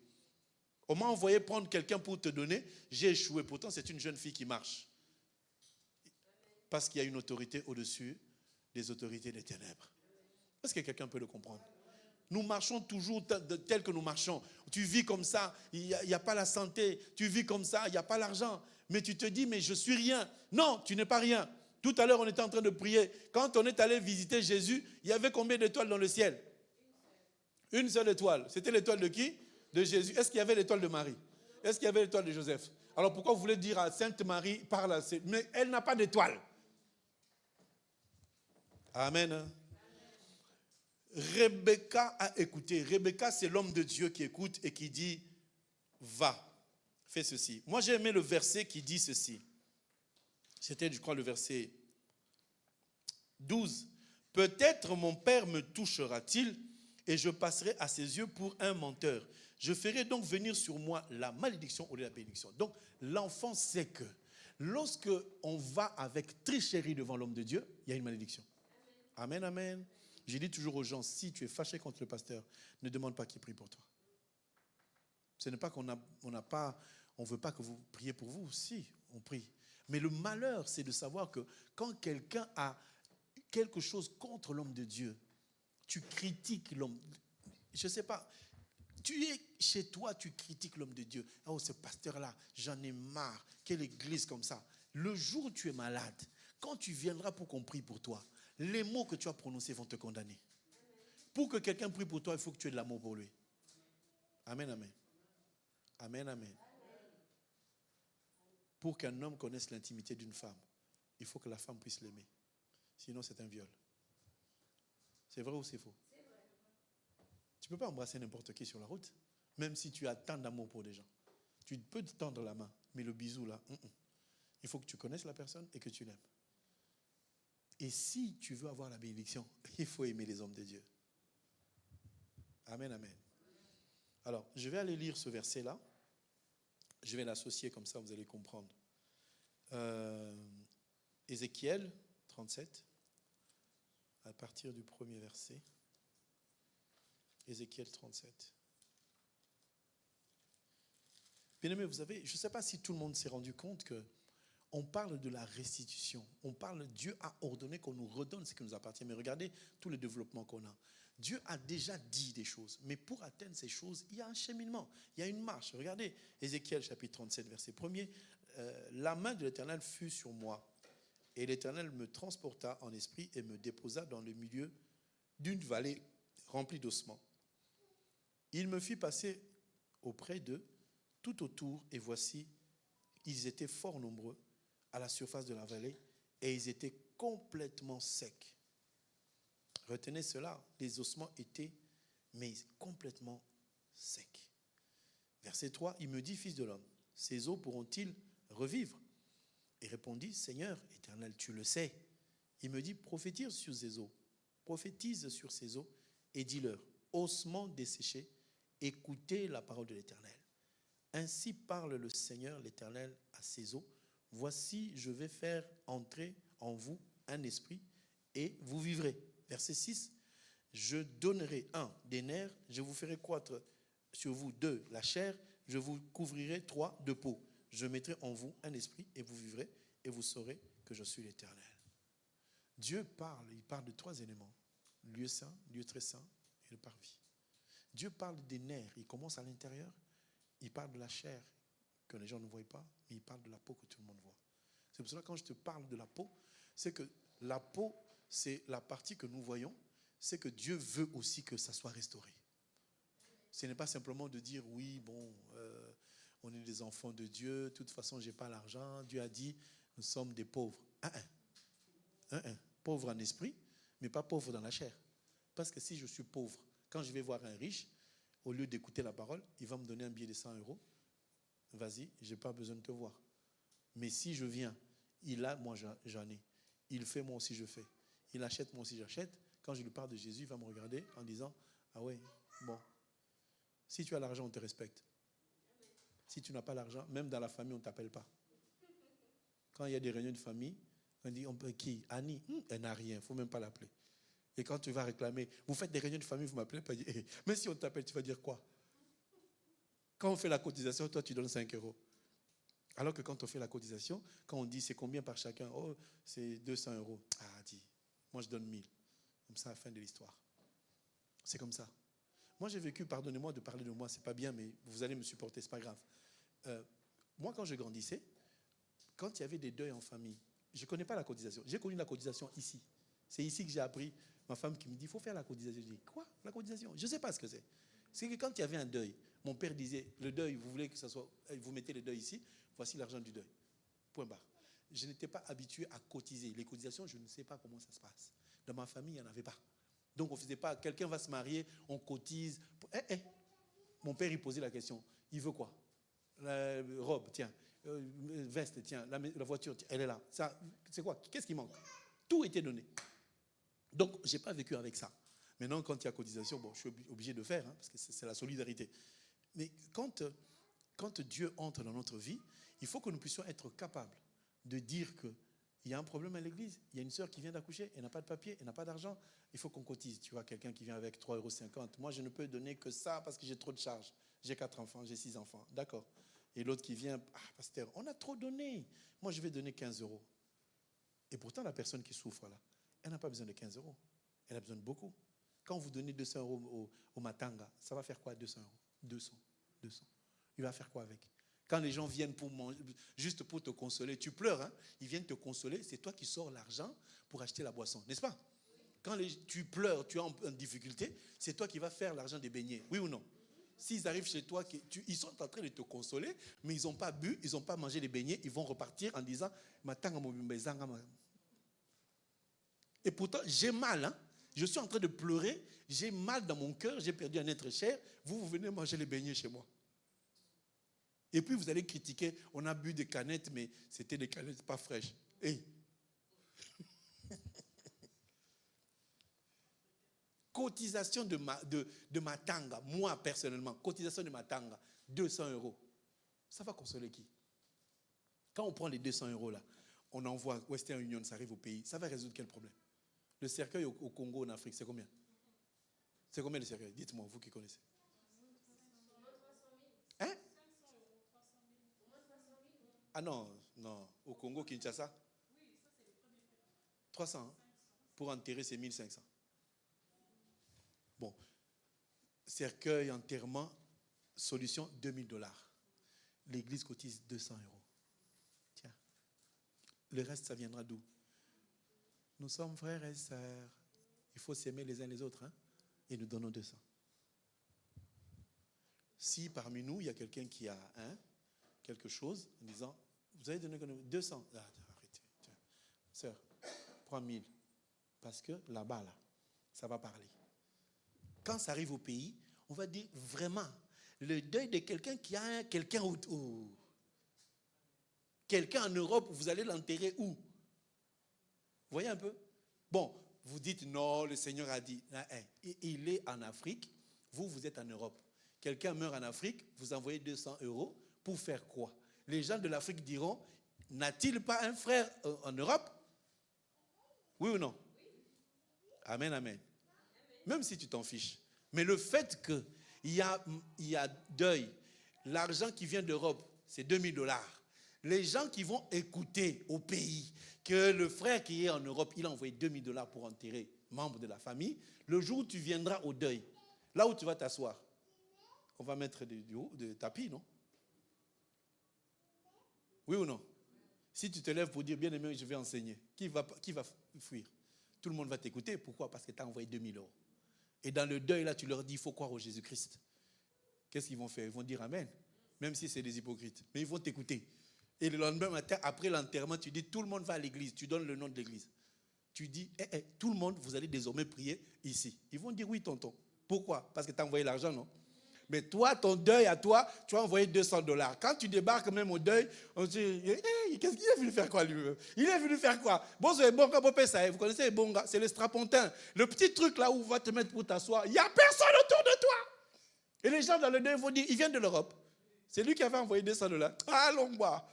On m'a envoyé prendre quelqu'un pour te donner, j'ai échoué. Pourtant, c'est une jeune fille qui marche. Parce qu'il y a une autorité au-dessus des autorités des ténèbres. Est-ce que quelqu'un peut le comprendre? Nous marchons toujours tel que nous marchons. Tu vis comme ça, il n'y a pas la santé. Tu vis comme ça, il n'y a pas l'argent. Mais tu te dis, mais je suis rien. Non, tu n'es pas rien. Tout à l'heure, on était en train de prier. Quand on est allé visiter Jésus, il y avait combien d'étoiles dans le ciel? Une seule étoile. C'était l'étoile de qui? De Jésus. Est-ce qu'il y avait l'étoile de Marie? Est-ce qu'il y avait l'étoile de Joseph? Alors pourquoi vous voulez dire à Sainte Marie, parle, mais elle n'a pas d'étoile. Amen. Rebecca a écouté. Rebecca, c'est l'homme de Dieu qui écoute et qui dit, va, fais ceci. Moi, j'ai aimé le verset qui dit ceci. C'était, je crois, le verset 12. Peut-être mon père me touchera-t-il et je passerai à ses yeux pour un menteur. Je ferai donc venir sur moi la malédiction au lieu de la bénédiction. Donc, l'enfant sait que lorsque on va avec tricherie devant l'homme de Dieu, il y a une malédiction. Amen, amen. Je dis toujours aux gens, si tu es fâché contre le pasteur, ne demande pas qu'il prie pour toi. Ce n'est pas qu'on on veut pas que vous priez pour vous. Si, on prie. Mais le malheur, c'est de savoir que quand quelqu'un a quelque chose contre l'homme de Dieu, tu critiques l'homme. Je ne sais pas, tu es chez toi, tu critiques l'homme de Dieu. Oh, ce pasteur-là, j'en ai marre. Quelle église comme ça. Le jour où tu es malade, quand tu viendras pour qu'on prie pour toi, les mots que tu as prononcés vont te condamner. Pour que quelqu'un prie pour toi, il faut que tu aies de l'amour pour lui. Amen, amen. Amen, amen. Pour qu'un homme connaisse l'intimité d'une femme, il faut que la femme puisse l'aimer. Sinon, c'est un viol. C'est vrai ou c'est faux? C'est vrai. Tu ne peux pas embrasser n'importe qui sur la route, même si tu as tant d'amour pour des gens. Tu peux te tendre la main, mais le bisou là, il faut que tu connaisses la personne et que tu l'aimes. Et si tu veux avoir la bénédiction, il faut aimer les hommes de Dieu. Amen, amen. Alors, je vais aller lire ce verset-là. Je vais l'associer comme ça, vous allez comprendre. Ézéchiel 37, à partir du premier verset. Ézéchiel 37. Bien aimé, vous savez, je ne sais pas si tout le monde s'est rendu compte que on parle de la restitution. On parle, Dieu a ordonné qu'on nous redonne ce qui nous appartient. Mais regardez tout le développement qu'on a. Dieu a déjà dit des choses. Mais pour atteindre ces choses, il y a un cheminement. Il y a une marche. Regardez, Ézéchiel chapitre 37, verset 1er. La main de l'Éternel fut sur moi. Et l'Éternel me transporta en esprit et me déposa dans le milieu d'une vallée remplie d'ossements. Il me fit passer auprès d'eux, tout autour, et voici, ils étaient fort nombreux à la surface de la vallée, et ils étaient complètement secs. Retenez cela, les ossements étaient, mais complètement secs. Verset 3, il me dit, fils de l'homme, ces eaux pourront-ils revivre? Et répondit, Seigneur éternel, tu le sais. Il me dit, prophétise sur ces eaux, et dis-leur, ossements desséchés, écoutez la parole de l'Éternel. Ainsi parle le Seigneur l'Éternel à ces eaux. Voici, je vais faire entrer en vous un esprit et vous vivrez. Verset 6. Je donnerai des nerfs, je vous ferai croître sur vous 2 la chair, je vous couvrirai 3 de peau. Je mettrai en vous un esprit et vous vivrez et vous saurez que je suis l'Éternel. Dieu parle, il parle de 3 éléments. Lieu saint, lieu très saint et le parvis. Dieu parle des nerfs, il commence à l'intérieur. Il parle de la chair que les gens ne voient pas, mais il parle de la peau que tout le monde voit. C'est pour cela que quand je te parle de la peau, c'est que la peau, c'est la partie que nous voyons, c'est que Dieu veut aussi que ça soit restauré. Ce n'est pas simplement de dire, oui, bon, on est des enfants de Dieu, de toute façon, je n'ai pas l'argent. Dieu a dit, nous sommes des pauvres. Pauvres en esprit, mais pas pauvres dans la chair. Parce que si je suis pauvre, quand je vais voir un riche, au lieu d'écouter la parole, il va me donner un billet de 100 €. Vas-y, je n'ai pas besoin de te voir. Mais si je viens, il a, moi j'en ai. Il fait, moi aussi je fais. Il achète, moi aussi j'achète. Quand je lui parle de Jésus, il va me regarder en disant, ah ouais, bon. Si tu as l'argent, on te respecte. Si tu n'as pas l'argent, même dans la famille, on ne t'appelle pas. Quand il y a des réunions de famille, on dit, qui? Annie, elle n'a rien, il ne faut même pas l'appeler. Et quand tu vas réclamer, vous faites des réunions de famille, vous m'appelez pas, mais si on t'appelle, tu vas dire quoi? Quand on fait la cotisation, toi tu donnes 5 €. Alors que quand on fait la cotisation, quand on dit c'est combien par chacun, oh c'est 200 €. Ah dis, moi je donne 1000. Comme ça, à la fin de l'histoire. C'est comme ça. Moi j'ai vécu, pardonnez-moi de parler de moi, c'est pas bien, mais vous allez me supporter, c'est pas grave. Moi quand je grandissais, quand il y avait des deuils en famille, je ne connais pas la cotisation. J'ai connu la cotisation ici. C'est ici que j'ai appris. Ma femme qui me dit, il faut faire la cotisation. Je dis, quoi, la cotisation? Je ne sais pas ce que c'est. C'est que quand il y avait un deuil, mon père disait, le deuil, vous voulez que ça soit, vous mettez le deuil ici, voici l'argent du deuil. Point barre. Je n'étais pas habitué à cotiser. Les cotisations, je ne sais pas comment ça se passe. Dans ma famille, il n'y en avait pas. Donc on ne faisait pas, quelqu'un va se marier, on cotise. Mon père, il posait la question, il veut quoi? La robe, tiens. Veste, tiens. La voiture, tiens, elle est là. Ça, c'est quoi? Qu'est-ce qui manque? Tout était donné. Donc, je n'ai pas vécu avec ça. Maintenant, quand il y a cotisation, bon, je suis obligé de faire, parce que c'est la solidarité. Mais quand Dieu entre dans notre vie, il faut que nous puissions être capables de dire il y a un problème à l'église. Il y a une sœur qui vient d'accoucher, elle n'a pas de papier, elle n'a pas d'argent. Il faut qu'on cotise. Tu vois, quelqu'un qui vient avec 3,50 €. Moi, je ne peux donner que ça parce que j'ai trop de charges. J'ai 4 enfants, j'ai 6 enfants. D'accord. Et l'autre qui vient, pasteur, on a trop donné. Moi, je vais donner 15 €. Et pourtant, la personne qui souffre là, elle n'a pas besoin de 15 €. Elle a besoin de beaucoup. Quand vous donnez 200 € au Matanga, ça va faire quoi 200 €? 200. Il va faire quoi avec? Quand les gens viennent pour manger, juste pour te consoler, tu pleures, hein? Ils viennent te consoler, c'est toi qui sors l'argent pour acheter la boisson, n'est-ce pas? Quand tu pleures, tu es en difficulté, c'est toi qui vas faire l'argent des beignets, oui ou non? S'ils arrivent chez toi, ils sont en train de te consoler, mais ils n'ont pas bu, ils n'ont pas mangé les beignets, ils vont repartir en disant et pourtant, j'ai mal, hein? Je suis en train de pleurer, j'ai mal dans mon cœur, j'ai perdu un être cher, vous venez manger les beignets chez moi. Et puis vous allez critiquer, on a bu des canettes, mais c'était des canettes pas fraîches. Hey. Cotisation de Matanga, moi personnellement, cotisation de Matanga, 200 €. Ça va consoler qui? Quand on prend les 200 € là, on envoie Western Union, ça arrive au pays, ça va résoudre quel problème? Le cercueil au Congo, en Afrique, c'est combien? C'est combien le cercueil? Dites-moi, vous qui connaissez. Hein? Ah non, au Congo, Kinshasa? 300, hein? Pour enterrer, c'est 1500. Bon, cercueil, enterrement, solution, 2000 $. L'église cotise 200 €. Tiens, le reste, ça viendra d'où? Nous sommes frères et sœurs. Il faut s'aimer les uns les autres, hein? Et nous donnons 200. Si parmi nous, il y a quelqu'un qui a quelque chose, en disant, vous avez donné 200. Arrêtez. Tiens. Sœur, prends 1000. Parce que là-bas, là, ça va parler. Quand ça arrive au pays, on va dire vraiment, le deuil de quelqu'un qui a quelqu'un quelqu'un en Europe, vous allez l'enterrer où? Vous voyez un peu? Bon, vous dites non, le Seigneur a dit. Il est en Afrique, vous êtes en Europe. Quelqu'un meurt en Afrique, vous envoyez 200 € pour faire quoi? Les gens de l'Afrique diront, n'a-t-il pas un frère en Europe? Oui ou non? Amen, amen. Même si tu t'en fiches. Mais le fait qu'il y a deuil, l'argent qui vient d'Europe, c'est 2000 $. Les gens qui vont écouter au pays que le frère qui est en Europe, il a envoyé 2000 $ pour enterrer membre de la famille, le jour où tu viendras au deuil, là où tu vas t'asseoir, on va mettre des tapis, non? Oui ou non? Si tu te lèves pour dire, bien aimé, je vais enseigner, qui va fuir? Tout le monde va t'écouter. Pourquoi? Parce que tu as envoyé 2000 €. Et dans le deuil, là, tu leur dis, il faut croire au Jésus-Christ. Qu'est-ce qu'ils vont faire? Ils vont dire Amen. Même si c'est des hypocrites. Mais ils vont t'écouter. Et le lendemain matin, après l'enterrement, tu dis, tout le monde va à l'église. Tu donnes le nom de l'église. Tu dis, tout le monde, vous allez désormais prier ici. Ils vont dire, oui, tonton. Pourquoi? Parce que tu as envoyé l'argent, non? Mais toi, ton deuil à toi, tu as envoyé 200 $. Quand tu débarques même au deuil, on se dit, qu'est-ce qu'il est venu faire quoi lui-même? Il est venu faire quoi? Bon, c'est bon, vous connaissez les bons gars, c'est le strapontin. Le petit truc là où on va te mettre pour t'asseoir, il n'y a personne autour de toi. Et les gens dans le deuil vont dire, il vient de l'Europe. C'est lui qui avait envoyé 200 $. Allons voir.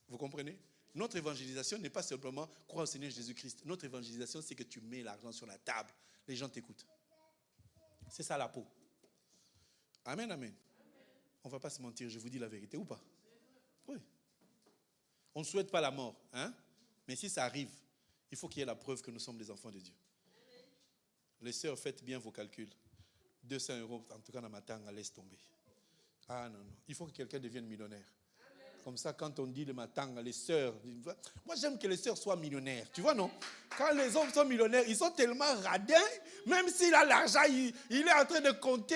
Vous comprenez? Notre évangélisation n'est pas simplement croire au Seigneur Jésus-Christ. Notre évangélisation, c'est que tu mets l'argent sur la table. Les gens t'écoutent. C'est ça la peau. Amen, amen. On ne va pas se mentir, je vous dis la vérité ou pas? Oui. On ne souhaite pas la mort, hein? Mais si ça arrive, il faut qu'il y ait la preuve que nous sommes des enfants de Dieu. Les sœurs, faites bien vos calculs. 200 €, en tout cas dans ma tanga, laisse tomber. Ah non. Il faut que quelqu'un devienne millionnaire. Comme ça, quand on dit le matin, les sœurs, moi j'aime que les sœurs soient millionnaires, tu vois non? Quand les hommes sont millionnaires, ils sont tellement radins, même s'il a l'argent, il est en train de compter,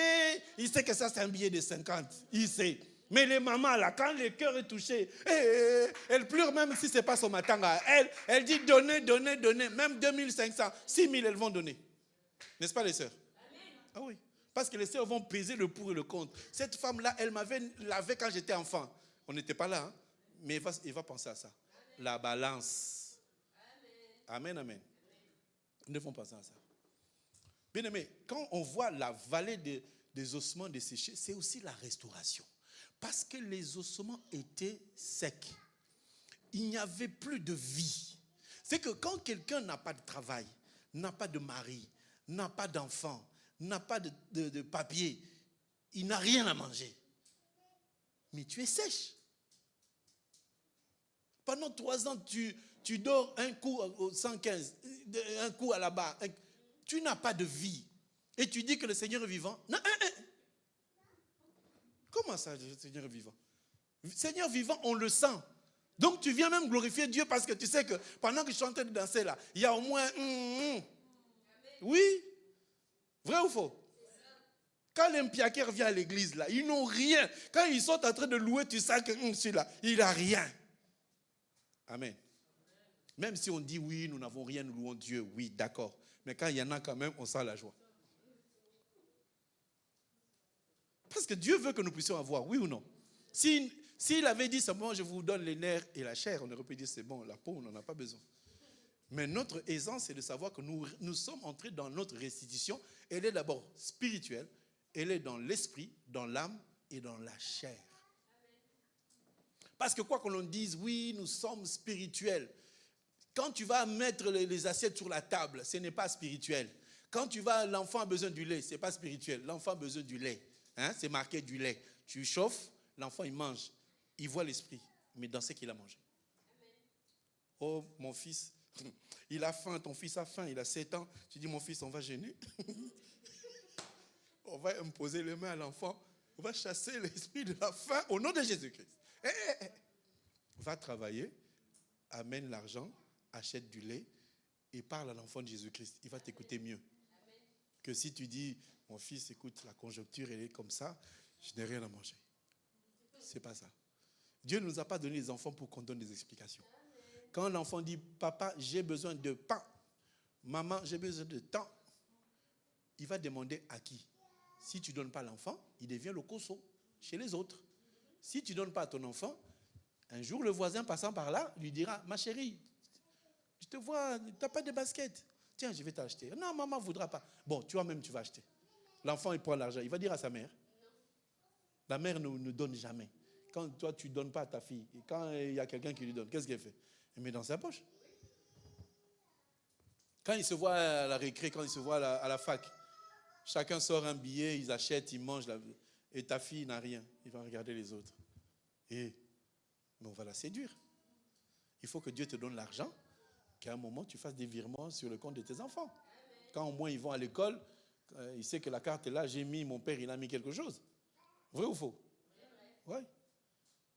il sait que ça c'est un billet de 50, il sait. Mais les mamans là, quand le cœur est touché, elle pleure même si ce n'est pas son matin. Elle dit donnez, même 2500, 6000 elles vont donner. N'est-ce pas les sœurs? Ah oui, parce que les sœurs vont peser le pour et le contre. Cette femme-là, elle m'avait lavé quand j'étais enfant. On n'était pas là, hein? Mais il va penser à ça. La balance. Amen, amen. Nous devons penser à ça. Bien aimé, quand on voit la vallée des ossements desséchés, c'est aussi la restauration. Parce que les ossements étaient secs. il n'y avait plus de vie. C'est que quand quelqu'un n'a pas de travail, n'a pas de mari, n'a pas d'enfant, n'a pas de papier, il n'a rien à manger. Mais tu es sèche. Pendant 3 ans, tu dors un coup au 115, un coup à la barre. Tu n'as pas de vie. Et tu dis que le Seigneur est vivant. Non, Comment ça, le Seigneur est vivant? Seigneur vivant, on le sent. Donc tu viens même glorifier Dieu parce que tu sais que pendant que je suis en train de danser là, il y a au moins... Oui. Vrai ou faux? Quand l'impiaquer vient à l'église là, ils n'ont rien. Quand ils sont en train de louer, tu sais que celui-là, il n'a rien. Amen. Même si on dit oui, nous n'avons rien, nous louons Dieu, oui, d'accord. Mais quand il y en a quand même, on sent la joie. Parce que Dieu veut que nous puissions avoir, oui ou non? S'il avait dit simplement, je vous donne les nerfs et la chair, on aurait pu dire, c'est bon, la peau, on n'en a pas besoin. Mais notre aisance, c'est de savoir que nous sommes entrés dans notre restitution. Elle est d'abord spirituelle, elle est dans l'esprit, dans l'âme et dans la chair. Parce que quoi qu'on en dise, oui, nous sommes spirituels. Quand tu vas mettre les assiettes sur la table, ce n'est pas spirituel. Quand l'enfant a besoin du lait, ce n'est pas spirituel. L'enfant a besoin du lait. C'est marqué du lait. Tu chauffes, l'enfant il mange. Il voit l'esprit, mais dans ce qu'il a mangé. Oh, mon fils, il a faim, ton fils a faim, il a 7 ans. Tu dis, mon fils, on va jeûner. On va imposer les mains à l'enfant. On va chasser l'esprit de la faim au nom de Jésus-Christ. Va travailler, amène l'argent, achète du lait et parle à l'enfant de Jésus-Christ. Il va t'écouter mieux. Que si tu dis, mon fils, écoute, la conjoncture, elle est comme ça, je n'ai rien à manger. C'est pas ça. Dieu ne nous a pas donné les enfants pour qu'on donne des explications. Quand l'enfant dit, papa, j'ai besoin de pain, maman, j'ai besoin de temps, il va demander à qui? Si tu ne donnes pas à l'enfant, il devient le cosso chez les autres. Si tu ne donnes pas à ton enfant, un jour, le voisin passant par là lui dira, ma chérie, je te vois, tu n'as pas de basket. Tiens, je vais t'acheter. Non, maman ne voudra pas. Bon, toi-même, tu vas acheter. L'enfant, il prend l'argent. Il va dire à sa mère. La mère ne donne jamais. Quand toi, tu ne donnes pas à ta fille, et quand il y a quelqu'un qui lui donne, qu'est-ce qu'elle fait? Elle met dans sa poche. Quand il se voit à la récré, quand il se voit à la fac, chacun sort un billet, ils achètent, ils mangent. Et ta fille n'a rien. Il va regarder les autres. Mais on va la séduire. Il faut que Dieu te donne l'argent, qu'à un moment, tu fasses des virements sur le compte de tes enfants. Quand au moins ils vont à l'école, il sait que la carte est là, j'ai mis, mon père, il a mis quelque chose. Vrai ou faux? Oui.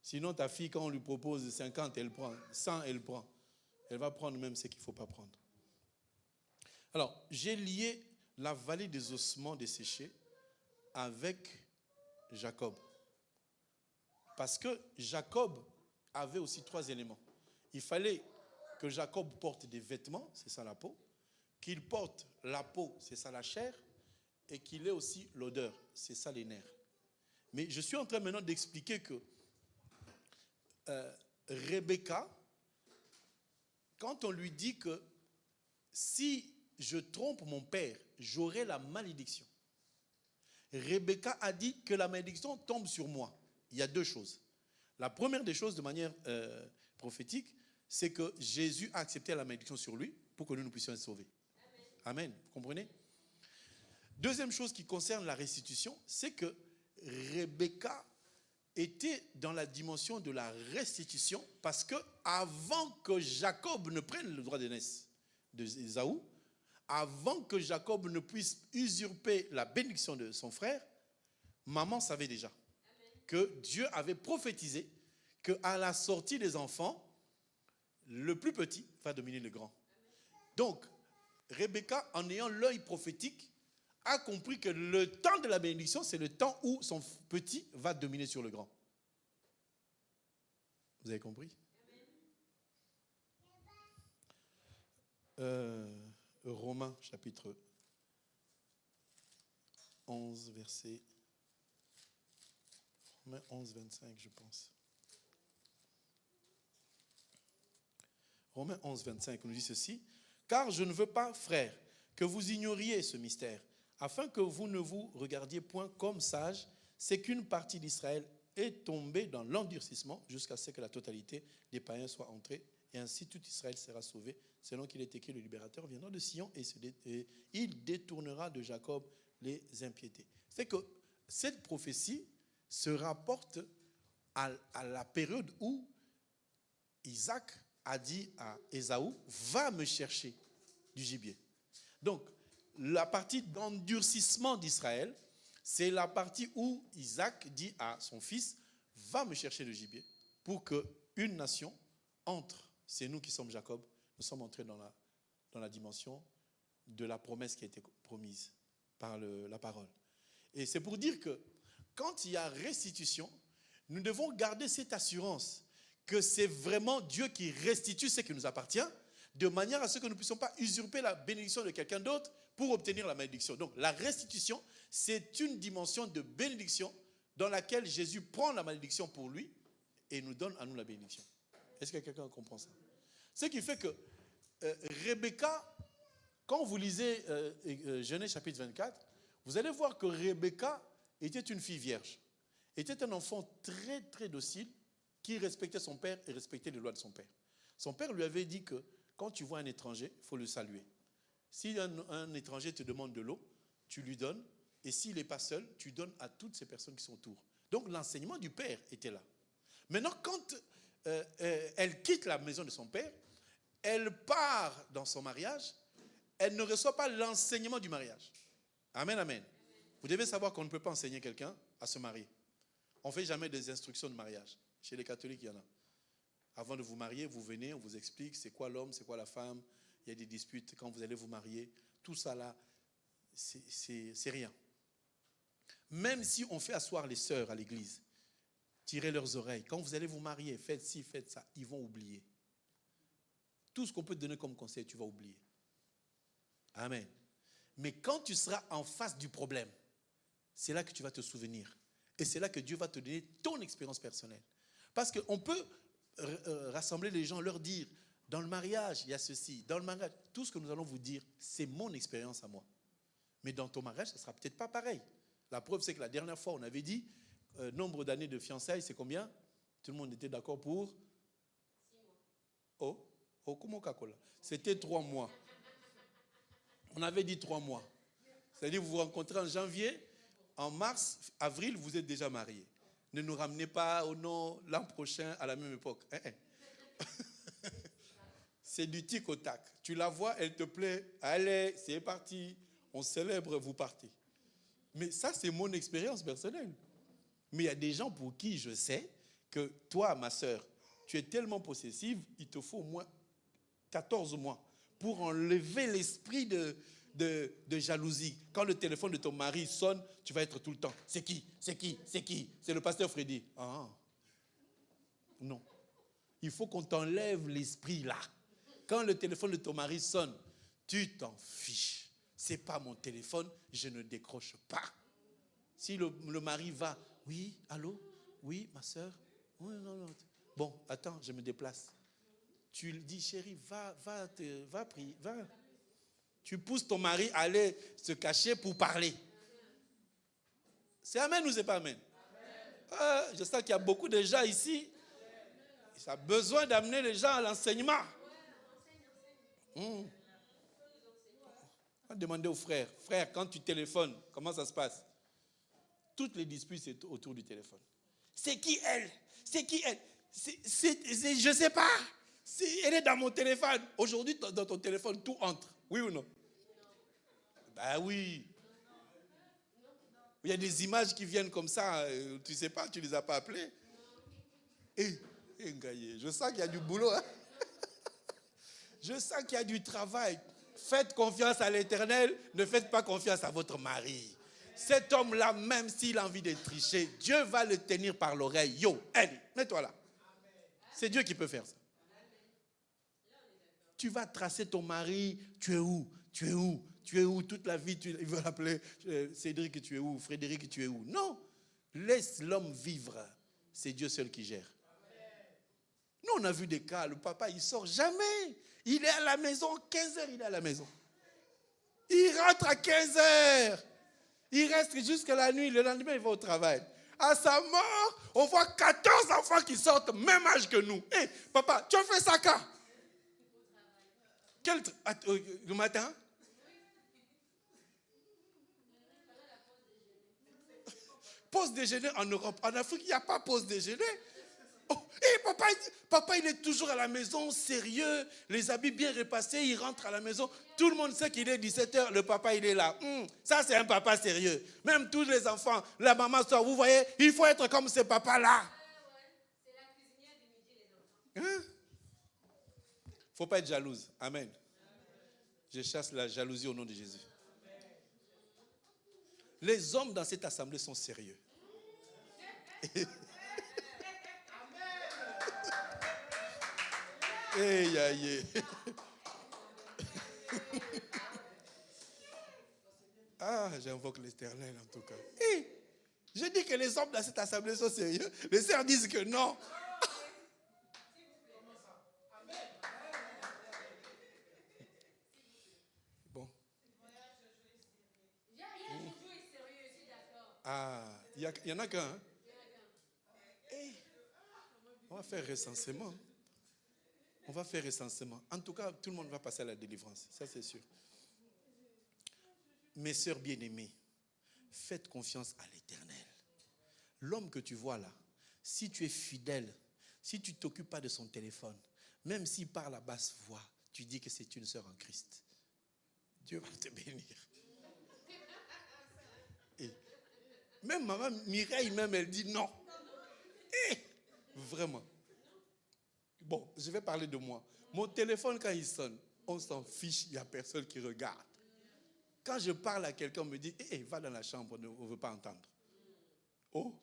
Sinon, ta fille, quand on lui propose 50, elle prend. 100, elle prend. Elle va prendre même ce qu'il ne faut pas prendre. Alors, j'ai lié la vallée des ossements desséchés avec Jacob. Parce que Jacob avait aussi 3 éléments. Il fallait que Jacob porte des vêtements, c'est ça la peau, qu'il porte la peau, c'est ça la chair, et qu'il ait aussi l'odeur, c'est ça les nerfs. Mais je suis en train maintenant d'expliquer que Rebecca, quand on lui dit que si je trompe mon père, j'aurai la malédiction. Rebecca a dit que la malédiction tombe sur moi. Il y a 2 choses. La première des choses, de manière prophétique, c'est que Jésus a accepté la malédiction sur lui pour que nous puissions être sauvés. Amen. Vous comprenez? Deuxième chose qui concerne la restitution, c'est que Rebecca était dans la dimension de la restitution parce que avant que Jacob ne prenne le droit d'aînesse d'Ésaü, avant que Jacob ne puisse usurper la bénédiction de son frère, maman savait déjà que Dieu avait prophétisé qu'à la sortie des enfants, le plus petit va dominer le grand. Donc, Rebecca, en ayant l'œil prophétique, a compris que le temps de la bénédiction, c'est le temps où son petit va dominer sur le grand. Vous avez compris? Romains, chapitre 11, verset... Romains 11, 25, je pense. Romains 11, 25 nous dit ceci. « Car je ne veux pas, frères, que vous ignoriez ce mystère, afin que vous ne vous regardiez point comme sages, c'est qu'une partie d'Israël est tombé dans l'endurcissement jusqu'à ce que la totalité des païens soit entrée. Et ainsi, tout Israël sera sauvé, selon qu'il est écrit, le libérateur viendra de Sion et il détournera de Jacob les impiétés. C'est que cette prophétie se rapporte à la période où Isaac a dit à Ésaü, va me chercher du gibier. Donc, la partie d'endurcissement d'Israël, c'est la partie où Isaac dit à son fils, va me chercher le gibier pour qu'une nation entre. C'est nous qui sommes Jacob, nous sommes entrés dans la dimension de la promesse qui a été promise par la parole. Et c'est pour dire que quand il y a restitution, nous devons garder cette assurance que c'est vraiment Dieu qui restitue ce qui nous appartient, de manière à ce que nous ne puissions pas usurper la bénédiction de quelqu'un d'autre pour obtenir la malédiction. Donc la restitution, c'est une dimension de bénédiction dans laquelle Jésus prend la malédiction pour lui et nous donne à nous la bénédiction. Est-ce que quelqu'un comprend ça? Ce qui fait que Rebecca, quand vous lisez Genèse chapitre 24, vous allez voir que Rebecca était une fille vierge, était un enfant très très docile qui respectait son père et respectait les lois de son père. Son père lui avait dit que quand tu vois un étranger, il faut le saluer. Si un étranger te demande de l'eau, tu lui donnes, et s'il n'est pas seul, tu donnes à toutes ces personnes qui sont autour. Donc l'enseignement du père était là. Maintenant, quand elle quitte la maison de son père, elle part dans son mariage, elle ne reçoit pas l'enseignement du mariage. Amen, amen. Vous devez savoir qu'on ne peut pas enseigner quelqu'un à se marier. On ne fait jamais des instructions de mariage. Chez les catholiques, il y en a. Avant de vous marier, vous venez, on vous explique c'est quoi l'homme, c'est quoi la femme. Il y a des disputes quand vous allez vous marier. Tout ça là, c'est rien. Même si on fait asseoir les sœurs à l'église, tirez leurs oreilles. Quand vous allez vous marier, faites ci, faites ça. Ils vont oublier. Tout ce qu'on peut te donner comme conseil, tu vas oublier. Amen. Mais quand tu seras en face du problème, c'est là que tu vas te souvenir. Et c'est là que Dieu va te donner ton expérience personnelle. Parce qu'on peut rassembler les gens, leur dire, dans le mariage, il y a ceci. Dans le mariage, tout ce que nous allons vous dire, c'est mon expérience à moi. Mais dans ton mariage, ça ne sera peut-être pas pareil. La preuve, c'est que la dernière fois, on avait dit, nombre d'années de fiançailles, c'est combien? Tout le monde était d'accord pour 6 mois. Oh, comment Coca-Cola? C'était 3 mois. On avait dit 3 mois. C'est-à-dire, vous vous rencontrez en janvier, en mars, avril, vous êtes déjà mariés. Ne nous ramenez pas au nom l'an prochain à la même époque. C'est du tic au tac. Tu la vois, elle te plaît. Allez, c'est parti. On célèbre, vous partez. Mais ça, c'est mon expérience personnelle. Mais il y a des gens pour qui je sais que toi, ma soeur, tu es tellement possessive, il te faut au moins 14 mois pour enlever l'esprit de jalousie. Quand le téléphone de ton mari sonne, tu vas être tout le temps. C'est qui? C'est qui? C'est qui? C'est le pasteur Freddy. Ah. Non. Il faut qu'on t'enlève l'esprit là. Quand le téléphone de ton mari sonne, tu t'en fiches. C'est pas mon téléphone, je ne décroche pas. Si le mari va, oui, allô? Oui, ma soeur? Oui, non. Bon, attends, je me déplace. Tu lui dis, chérie, va prier, va. Tu pousses ton mari à aller se cacher pour parler. C'est amen ou c'est pas amen? Je sais qu'il y a beaucoup de gens ici. Ça a besoin d'amener les gens à l'enseignement. On va demander aux frères. Frère, quand tu téléphones, comment ça se passe? Toutes les disputes, c'est autour du téléphone. C'est qui elle? C'est qui elle? Je ne sais pas. Elle est dans mon téléphone. Aujourd'hui, dans ton téléphone, tout entre. Oui ou non? Ben oui. Il y a des images qui viennent comme ça. Tu ne sais pas, tu ne les as pas appelées. Je sens qu'il y a du boulot. Hein? Je sens qu'il y a du travail. Faites confiance à l'Éternel. Ne faites pas confiance à votre mari. Cet homme-là, même s'il a envie de tricher, Dieu va le tenir par l'oreille. Yo, allez, mets-toi là. C'est Dieu qui peut faire ça. Tu vas tracer ton mari. Tu es où? Tu es où? Tu es où? Toute la vie, il veut l'appeler Cédric, tu es où? Frédéric, tu es où? Non. Laisse l'homme vivre. C'est Dieu seul qui gère. Nous, on a vu des cas. Le papa, il sort jamais. Il est à la maison. 15h, il est à la maison. Il rentre à 15h. Il reste jusqu'à la nuit. Le lendemain, il va au travail. À sa mort, on voit 14 enfants qui sortent, même âge que nous. Hé, papa, tu as fait ça quand? Le matin? Pause déjeuner en Europe. En Afrique, il n'y a pas pause déjeuner. Oh, et papa, il est toujours à la maison, sérieux, les habits bien repassés, il rentre à la maison. Tout le monde sait qu'il est 17h, le papa, il est là. Ça, c'est un papa sérieux. Même tous les enfants, la maman sort, vous voyez, il faut être comme ce papa-là. C'est la cuisinière du midi, les enfants. Il ne faut pas être jalouse. Amen. Je chasse la jalousie au nom de Jésus. Les hommes dans cette assemblée sont sérieux. Hey, aïe. Ah, j'invoque l'Éternel en tout cas. Hey, je dis que les hommes dans cette assemblée sont sérieux. Les sœurs disent que non. Bon. Ah, il y en a qu'un. Hein? Hey, on va faire recensement. On va faire recensement. En tout cas, tout le monde va passer à la délivrance. Ça, c'est sûr. Mes sœurs bien-aimées, faites confiance à l'Éternel. L'homme que tu vois là, si tu es fidèle, si tu ne t'occupes pas de son téléphone, même s'il parle à basse voix, tu dis que c'est une sœur en Christ. Dieu va te bénir. Et même maman Mireille, même, elle dit non. Et vraiment. Bon, je vais parler de moi. Mon téléphone, quand il sonne, on s'en fiche, il n'y a personne qui regarde. Quand je parle à quelqu'un, on me dit, va dans la chambre, on ne veut pas entendre. Oh,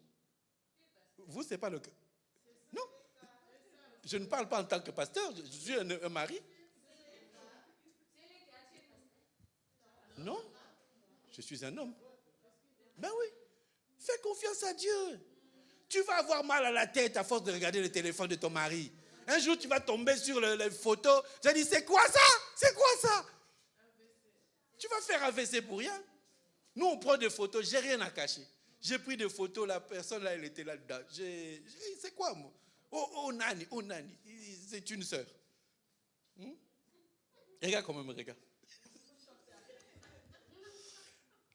vous, ce n'est pas le cas. Non, je ne parle pas en tant que pasteur, je suis un mari. Non, je suis un homme. Ben oui, fais confiance à Dieu. Tu vas avoir mal à la tête à force de regarder le téléphone de ton mari. Un jour, tu vas tomber sur les photos. J'ai dit, c'est quoi ça? C'est quoi ça? Tu vas faire AVC pour rien. Nous, on prend des photos, j'ai rien à cacher. J'ai pris des photos, la personne là, elle était là-dedans. C'est quoi, moi? Oh, Nani, c'est une sœur. Regarde comment elle me regarde.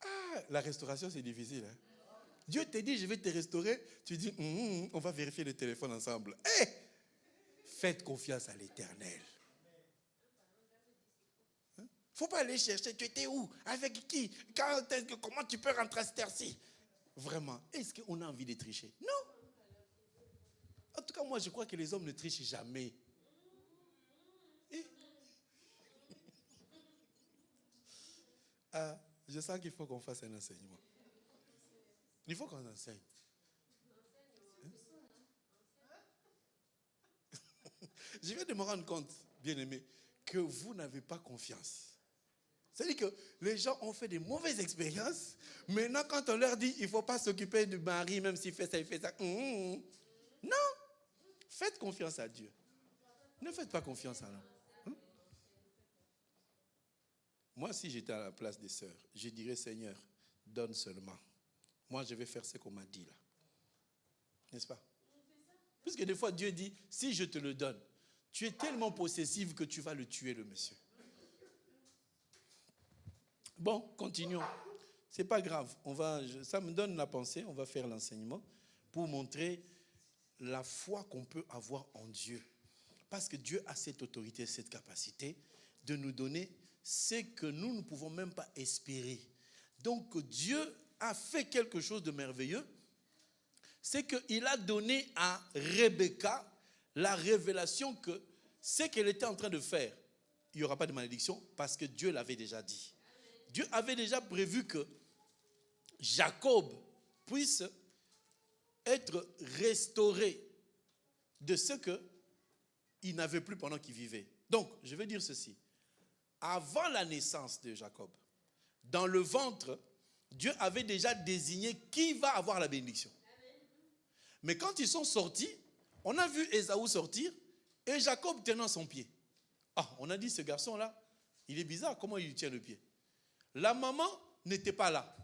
Ah, la restauration, c'est difficile. Hein? Dieu te dit, je vais te restaurer. Tu dis, on va vérifier le téléphone ensemble. Faites confiance à l'Éternel. Il ne faut pas aller chercher. Tu étais où? Avec qui? Comment tu peux rentrer à cette heure-ci? Vraiment. Est-ce qu'on a envie de tricher? Non. En tout cas, moi, je crois que les hommes ne trichent jamais. Je sens qu'il faut qu'on fasse un enseignement. Il faut qu'on enseigne. Je viens de me rendre compte, bien-aimé, que vous n'avez pas confiance. C'est-à-dire que les gens ont fait des mauvaises expériences. Maintenant, quand on leur dit, il ne faut pas s'occuper du mari, même s'il fait ça, il fait ça. Non. Faites confiance à Dieu. Ne faites pas confiance à l'homme. Moi, si j'étais à la place des sœurs, je dirais, Seigneur, donne seulement. Moi, je vais faire ce qu'on m'a dit là. N'est-ce pas? Puisque des fois, Dieu dit, si je te le donne, tu es tellement possessive que tu vas le tuer, le monsieur. Bon, continuons. Ce n'est pas grave. Ça me donne la pensée, on va faire l'enseignement pour montrer la foi qu'on peut avoir en Dieu. Parce que Dieu a cette autorité, cette capacité de nous donner ce que nous ne pouvons même pas espérer. Donc Dieu a fait quelque chose de merveilleux. C'est qu'il a donné à Rebecca la révélation que ce qu'elle était en train de faire, il n'y aura pas de malédiction parce que Dieu l'avait déjà dit. Dieu avait déjà prévu que Jacob puisse être restauré de ce qu'il n'avait plus pendant qu'il vivait. Donc, je vais dire ceci. Avant la naissance de Jacob, dans le ventre, Dieu avait déjà désigné qui va avoir la bénédiction. Mais quand ils sont sortis, on a vu Ésaü sortir et Jacob tenant son pied. Ah, on a dit ce garçon-là, il est bizarre, comment il tient le pied? La maman n'était pas là.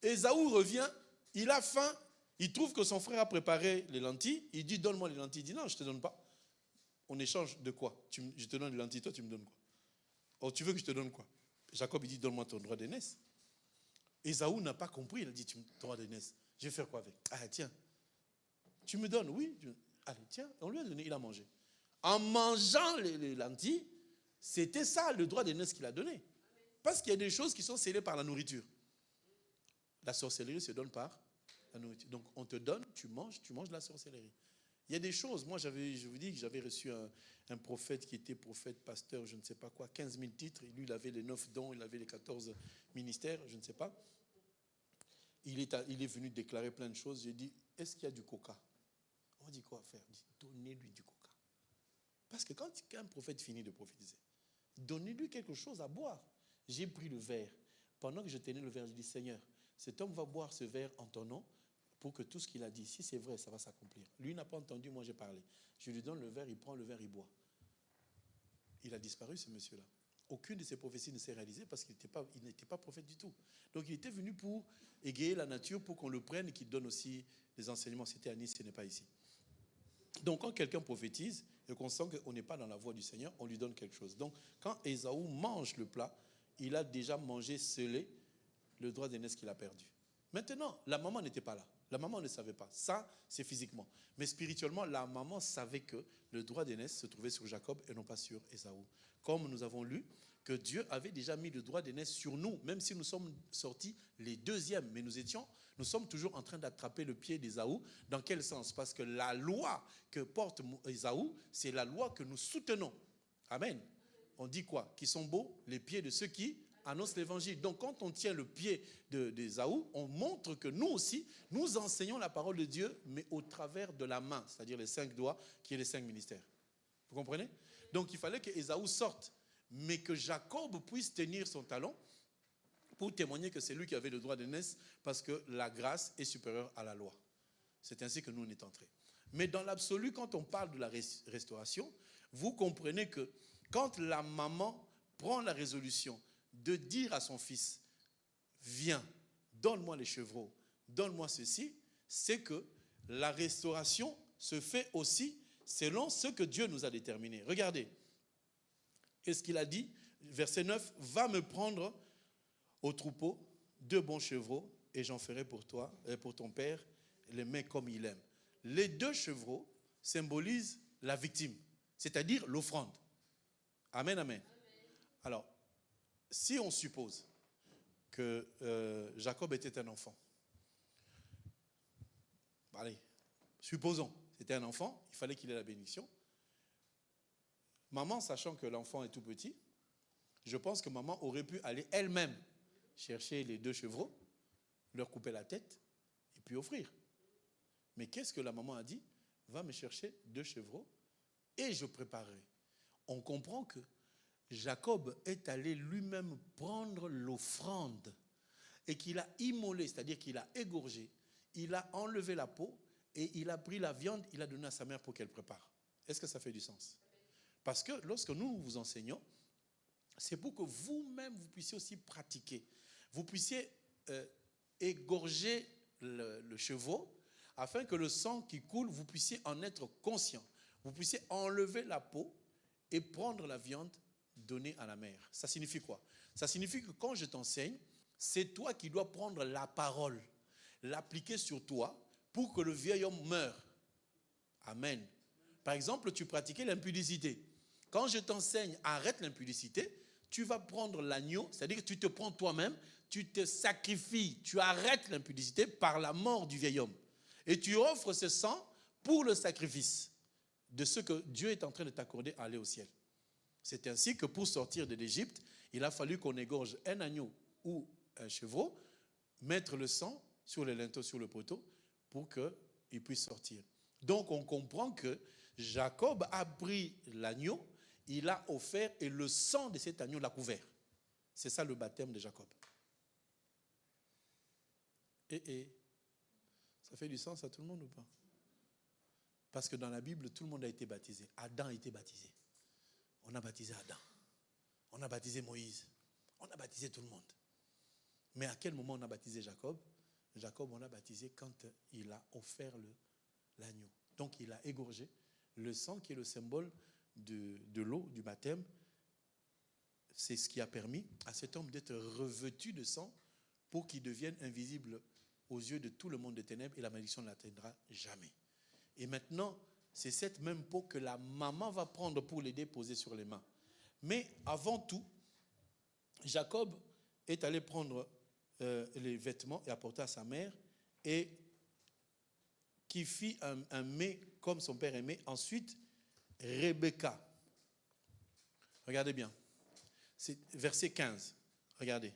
Ésaü revient, il a faim, Il trouve que son frère a préparé les lentilles. Il dit, donne-moi les lentilles. Il dit, non, je ne te donne pas. On échange de quoi? Je te donne les lentilles, toi tu me donnes quoi? Oh, tu veux que je te donne quoi? Jacob, il dit, donne-moi ton droit d'aînesse. Ésaü n'a pas compris. Il a dit, ton droit d'aînesse, je vais faire quoi avec? Ah, tiens, tu me donnes, oui. Allez, tiens, on lui a donné, il a mangé. En mangeant les lentilles, c'était ça le droit d'aînesse qu'il a donné. Parce qu'il y a des choses qui sont scellées par la nourriture. La sorcellerie se donne par la nourriture. Donc on te donne, tu manges la sorcellerie. Il y a des choses, moi je vous dis que j'avais reçu un prophète qui était prophète, pasteur, je ne sais pas quoi, 15 000 titres. Lui, il avait les 9 dons, il avait les 14 ministères, je ne sais pas. Il est venu déclarer plein de choses. J'ai dit, est-ce qu'il y a du coca? On dit quoi faire? Il dit, donnez-lui du coca. Parce que quand un prophète finit de prophétiser, donnez-lui quelque chose à boire. J'ai pris le verre. Pendant que je tenais le verre, je dis, Seigneur, cet homme va boire ce verre en ton nom pour que tout ce qu'il a dit, si c'est vrai, ça va s'accomplir. Lui n'a pas entendu, moi j'ai parlé. Je lui donne le verre, il prend le verre, il boit. Il a disparu, ce monsieur-là. Aucune de ses prophéties ne s'est réalisée parce qu'il n'était pas prophète du tout. Donc il était venu pour égayer la nature, pour qu'on le prenne et qu'il donne aussi des enseignements. C'était à Nice, ce n'est pas ici. Donc quand quelqu'un prophétise et qu'on sent qu'on n'est pas dans la voie du Seigneur, on lui donne quelque chose. Donc quand Ésaü mange le plat, il a déjà mangé scellé le droit d'aînesse qu'il a perdu. Maintenant, la maman n'était pas là. La maman ne savait pas. Ça, c'est physiquement. Mais spirituellement, la maman savait que le droit d'aînesse se trouvait sur Jacob et non pas sur Ésaü. Comme nous avons lu que Dieu avait déjà mis le droit d'aînesse sur nous, même si nous sommes sortis les deuxièmes. Mais nous sommes toujours en train d'attraper le pied d'Ésaü. Dans quel sens? Parce que la loi que porte Ésaü, c'est la loi que nous soutenons. Amen. On dit quoi? Qui sont beaux les pieds de ceux qui annonce l'évangile. Donc quand on tient le pied d'Ésaü, on montre que nous aussi, nous enseignons la parole de Dieu, mais au travers de la main, c'est-à-dire les 5 doigts, qui est les 5 ministères. Vous comprenez? Donc il fallait que Ésaü sorte, mais que Jacob puisse tenir son talon pour témoigner que c'est lui qui avait le droit d'aînesse, parce que la grâce est supérieure à la loi. C'est ainsi que nous on est entrés. Mais dans l'absolu, quand on parle de la restauration, vous comprenez que quand la maman prend la résolution de dire à son fils, viens, donne-moi les chevreaux, donne-moi ceci, c'est que la restauration se fait aussi selon ce que Dieu nous a déterminé. Regardez, qu'est-ce qu'il a dit? Verset 9, va me prendre au troupeau 2 bons chevreaux et j'en ferai pour toi et pour ton père les mets comme il aime. Les 2 chevreaux symbolisent la victime, c'est-à-dire l'offrande. Amen, amen. Alors, si on suppose que Jacob était un enfant, allez, supposons, c'était un enfant, il fallait qu'il ait la bénédiction. Maman, sachant que l'enfant est tout petit, je pense que maman aurait pu aller elle-même chercher les 2 chevreaux, leur couper la tête et puis offrir. Mais qu'est-ce que la maman a dit? Va me chercher 2 chevreaux et je préparerai. On comprend que Jacob est allé lui-même prendre l'offrande et qu'il a immolé, c'est-à-dire qu'il a égorgé, il a enlevé la peau et il a pris la viande, il a donné à sa mère pour qu'elle prépare. Est-ce que ça fait du sens? Parce que lorsque nous vous enseignons, c'est pour que vous-même vous puissiez aussi pratiquer. Vous puissiez égorger le chevreau afin que le sang qui coule, vous puissiez en être conscient. Vous puissiez enlever la peau et prendre la viande donnée à la mère. Ça signifie quoi? Ça signifie que quand je t'enseigne, c'est toi qui dois prendre la parole, l'appliquer sur toi pour que le vieil homme meure. Amen. Par exemple, tu pratiquais l'impudicité. Quand je t'enseigne, arrête l'impudicité, tu vas prendre l'agneau, c'est-à-dire que tu te prends toi-même, tu te sacrifies, tu arrêtes l'impudicité par la mort du vieil homme. Et tu offres ce sang pour le sacrifice de ce que Dieu est en train de t'accorder à aller au ciel. C'est ainsi que pour sortir de l'Égypte, il a fallu qu'on égorge un agneau ou un chevreau, mettre le sang sur les linteaux, sur le poteau, pour qu'il puisse sortir. Donc on comprend que Jacob a pris l'agneau, il l'a offert et le sang de cet agneau l'a couvert. C'est ça le baptême de Jacob. Ça fait du sens à tout le monde ou pas? Parce que dans la Bible, tout le monde a été baptisé. Adam a été baptisé. On a baptisé Adam. On a baptisé Moïse. On a baptisé tout le monde. Mais à quel moment on a baptisé Jacob? Jacob, on l'a baptisé quand il a offert l'agneau. Donc il a égorgé. Le sang qui est le symbole de l'eau, du baptême, c'est ce qui a permis à cet homme d'être revêtu de sang pour qu'il devienne invisible aux yeux de tout le monde des ténèbres et la malédiction ne l'atteindra jamais. Et maintenant, c'est cette même peau que la maman va prendre pour les déposer sur les mains. Mais avant tout, Jacob est allé prendre les vêtements et apporter à sa mère et qui fit un mets comme son père aimait. Ensuite, Rebecca. Regardez bien. C'est verset 15. Regardez.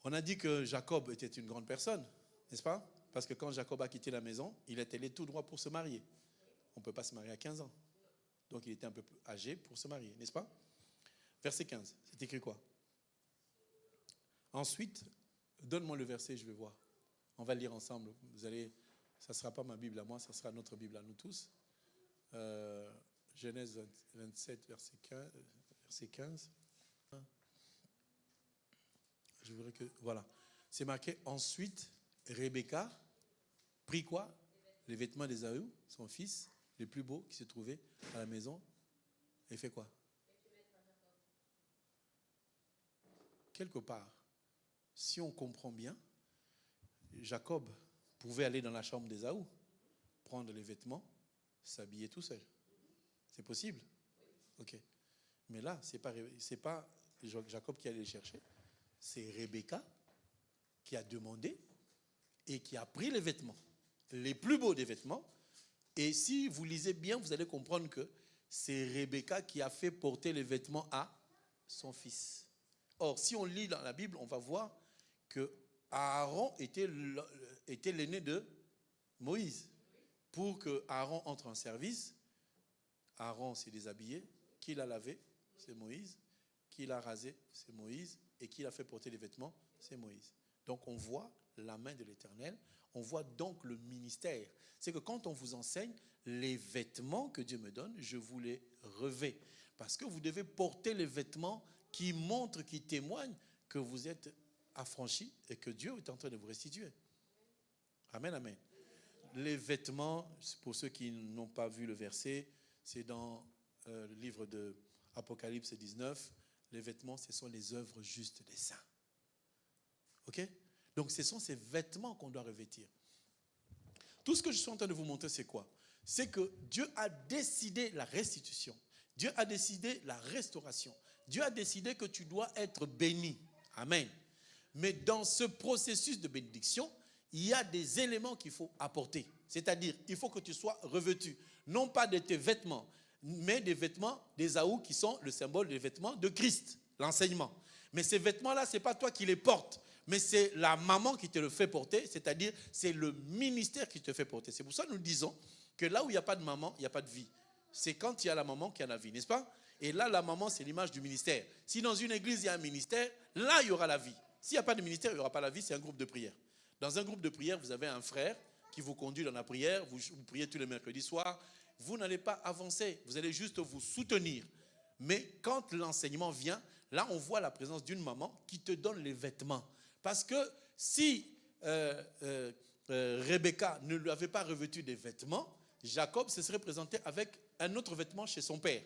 On a dit que Jacob était une grande personne, n'est-ce pas? Parce que quand Jacob a quitté la maison, il est allé tout droit pour se marier. On ne peut pas se marier à 15 ans. Donc il était un peu âgé pour se marier, n'est-ce pas? Verset 15, c'est écrit quoi? Ensuite, donne-moi le verset, je vais voir. On va lire ensemble. Vous allez, ça ne sera pas ma Bible à moi, ça sera notre Bible à nous tous. Genèse 27, verset 15. Je voudrais que, voilà. C'est marqué, ensuite, Rebecca prit quoi? Les vêtements d'Ésaü, son fils, le plus beau qui se trouvait à la maison, et fait quoi? Quelque part, si on comprend bien, Jacob pouvait aller dans la chambre d'Ésaü, prendre les vêtements, s'habiller tout seul. C'est possible? Ok. Mais là, c'est pas Jacob qui allait les chercher. C'est Rebecca qui a demandé et qui a pris les vêtements, les plus beaux des vêtements. Et si vous lisez bien, vous allez comprendre que c'est Rebecca qui a fait porter les vêtements à son fils. Or, si on lit dans la Bible, on va voir que Aaron était l'aîné de Moïse. Pour que Aaron entre en service, Aaron s'est déshabillé. Qui l'a lavé? C'est Moïse. Qui l'a rasé? C'est Moïse. Et qui l'a fait porter les vêtements? C'est Moïse. Donc on voit la main de l'Éternel. On voit donc le ministère. C'est que quand on vous enseigne les vêtements que Dieu me donne, je vous les revais. Parce que vous devez porter les vêtements qui montrent, qui témoignent que vous êtes affranchis et que Dieu est en train de vous restituer. Amen, amen. Les vêtements, pour ceux qui n'ont pas vu le verset, c'est dans le livre de Apocalypse 19. Les vêtements, ce sont les œuvres justes des saints. Ok? Donc, ce sont ces vêtements qu'on doit revêtir. Tout ce que je suis en train de vous montrer, c'est quoi? C'est que Dieu a décidé la restitution. Dieu a décidé la restauration. Dieu a décidé que tu dois être béni. Amen. Mais dans ce processus de bénédiction, il y a des éléments qu'il faut apporter. C'est-à-dire, il faut que tu sois revêtu, non pas de tes vêtements, mais des vêtements d'Ésaü qui sont le symbole des vêtements de Christ, l'enseignement. Mais ces vêtements-là, ce n'est pas toi qui les portes, mais c'est la maman qui te le fait porter, c'est-à-dire c'est le ministère qui te fait porter. C'est pour ça que nous disons que là où il n'y a pas de maman, il n'y a pas de vie. C'est quand il y a la maman qu'il y a la vie, n'est-ce pas? Et là, la maman, c'est l'image du ministère. Si dans une église, il y a un ministère, là, il y aura la vie. S'il n'y a pas de ministère, il n'y aura pas la vie, c'est un groupe de prière. Dans un groupe de prière, vous avez un frère qui vous conduit dans la prière, vous priez tous les mercredis soirs. Vous n'allez pas avancer, vous allez juste vous soutenir. Mais quand l'enseignement vient, là, on voit la présence d'une maman qui te donne les vêtements. Parce que si Rebecca ne lui avait pas revêtu des vêtements, Jacob se serait présenté avec un autre vêtement chez son père.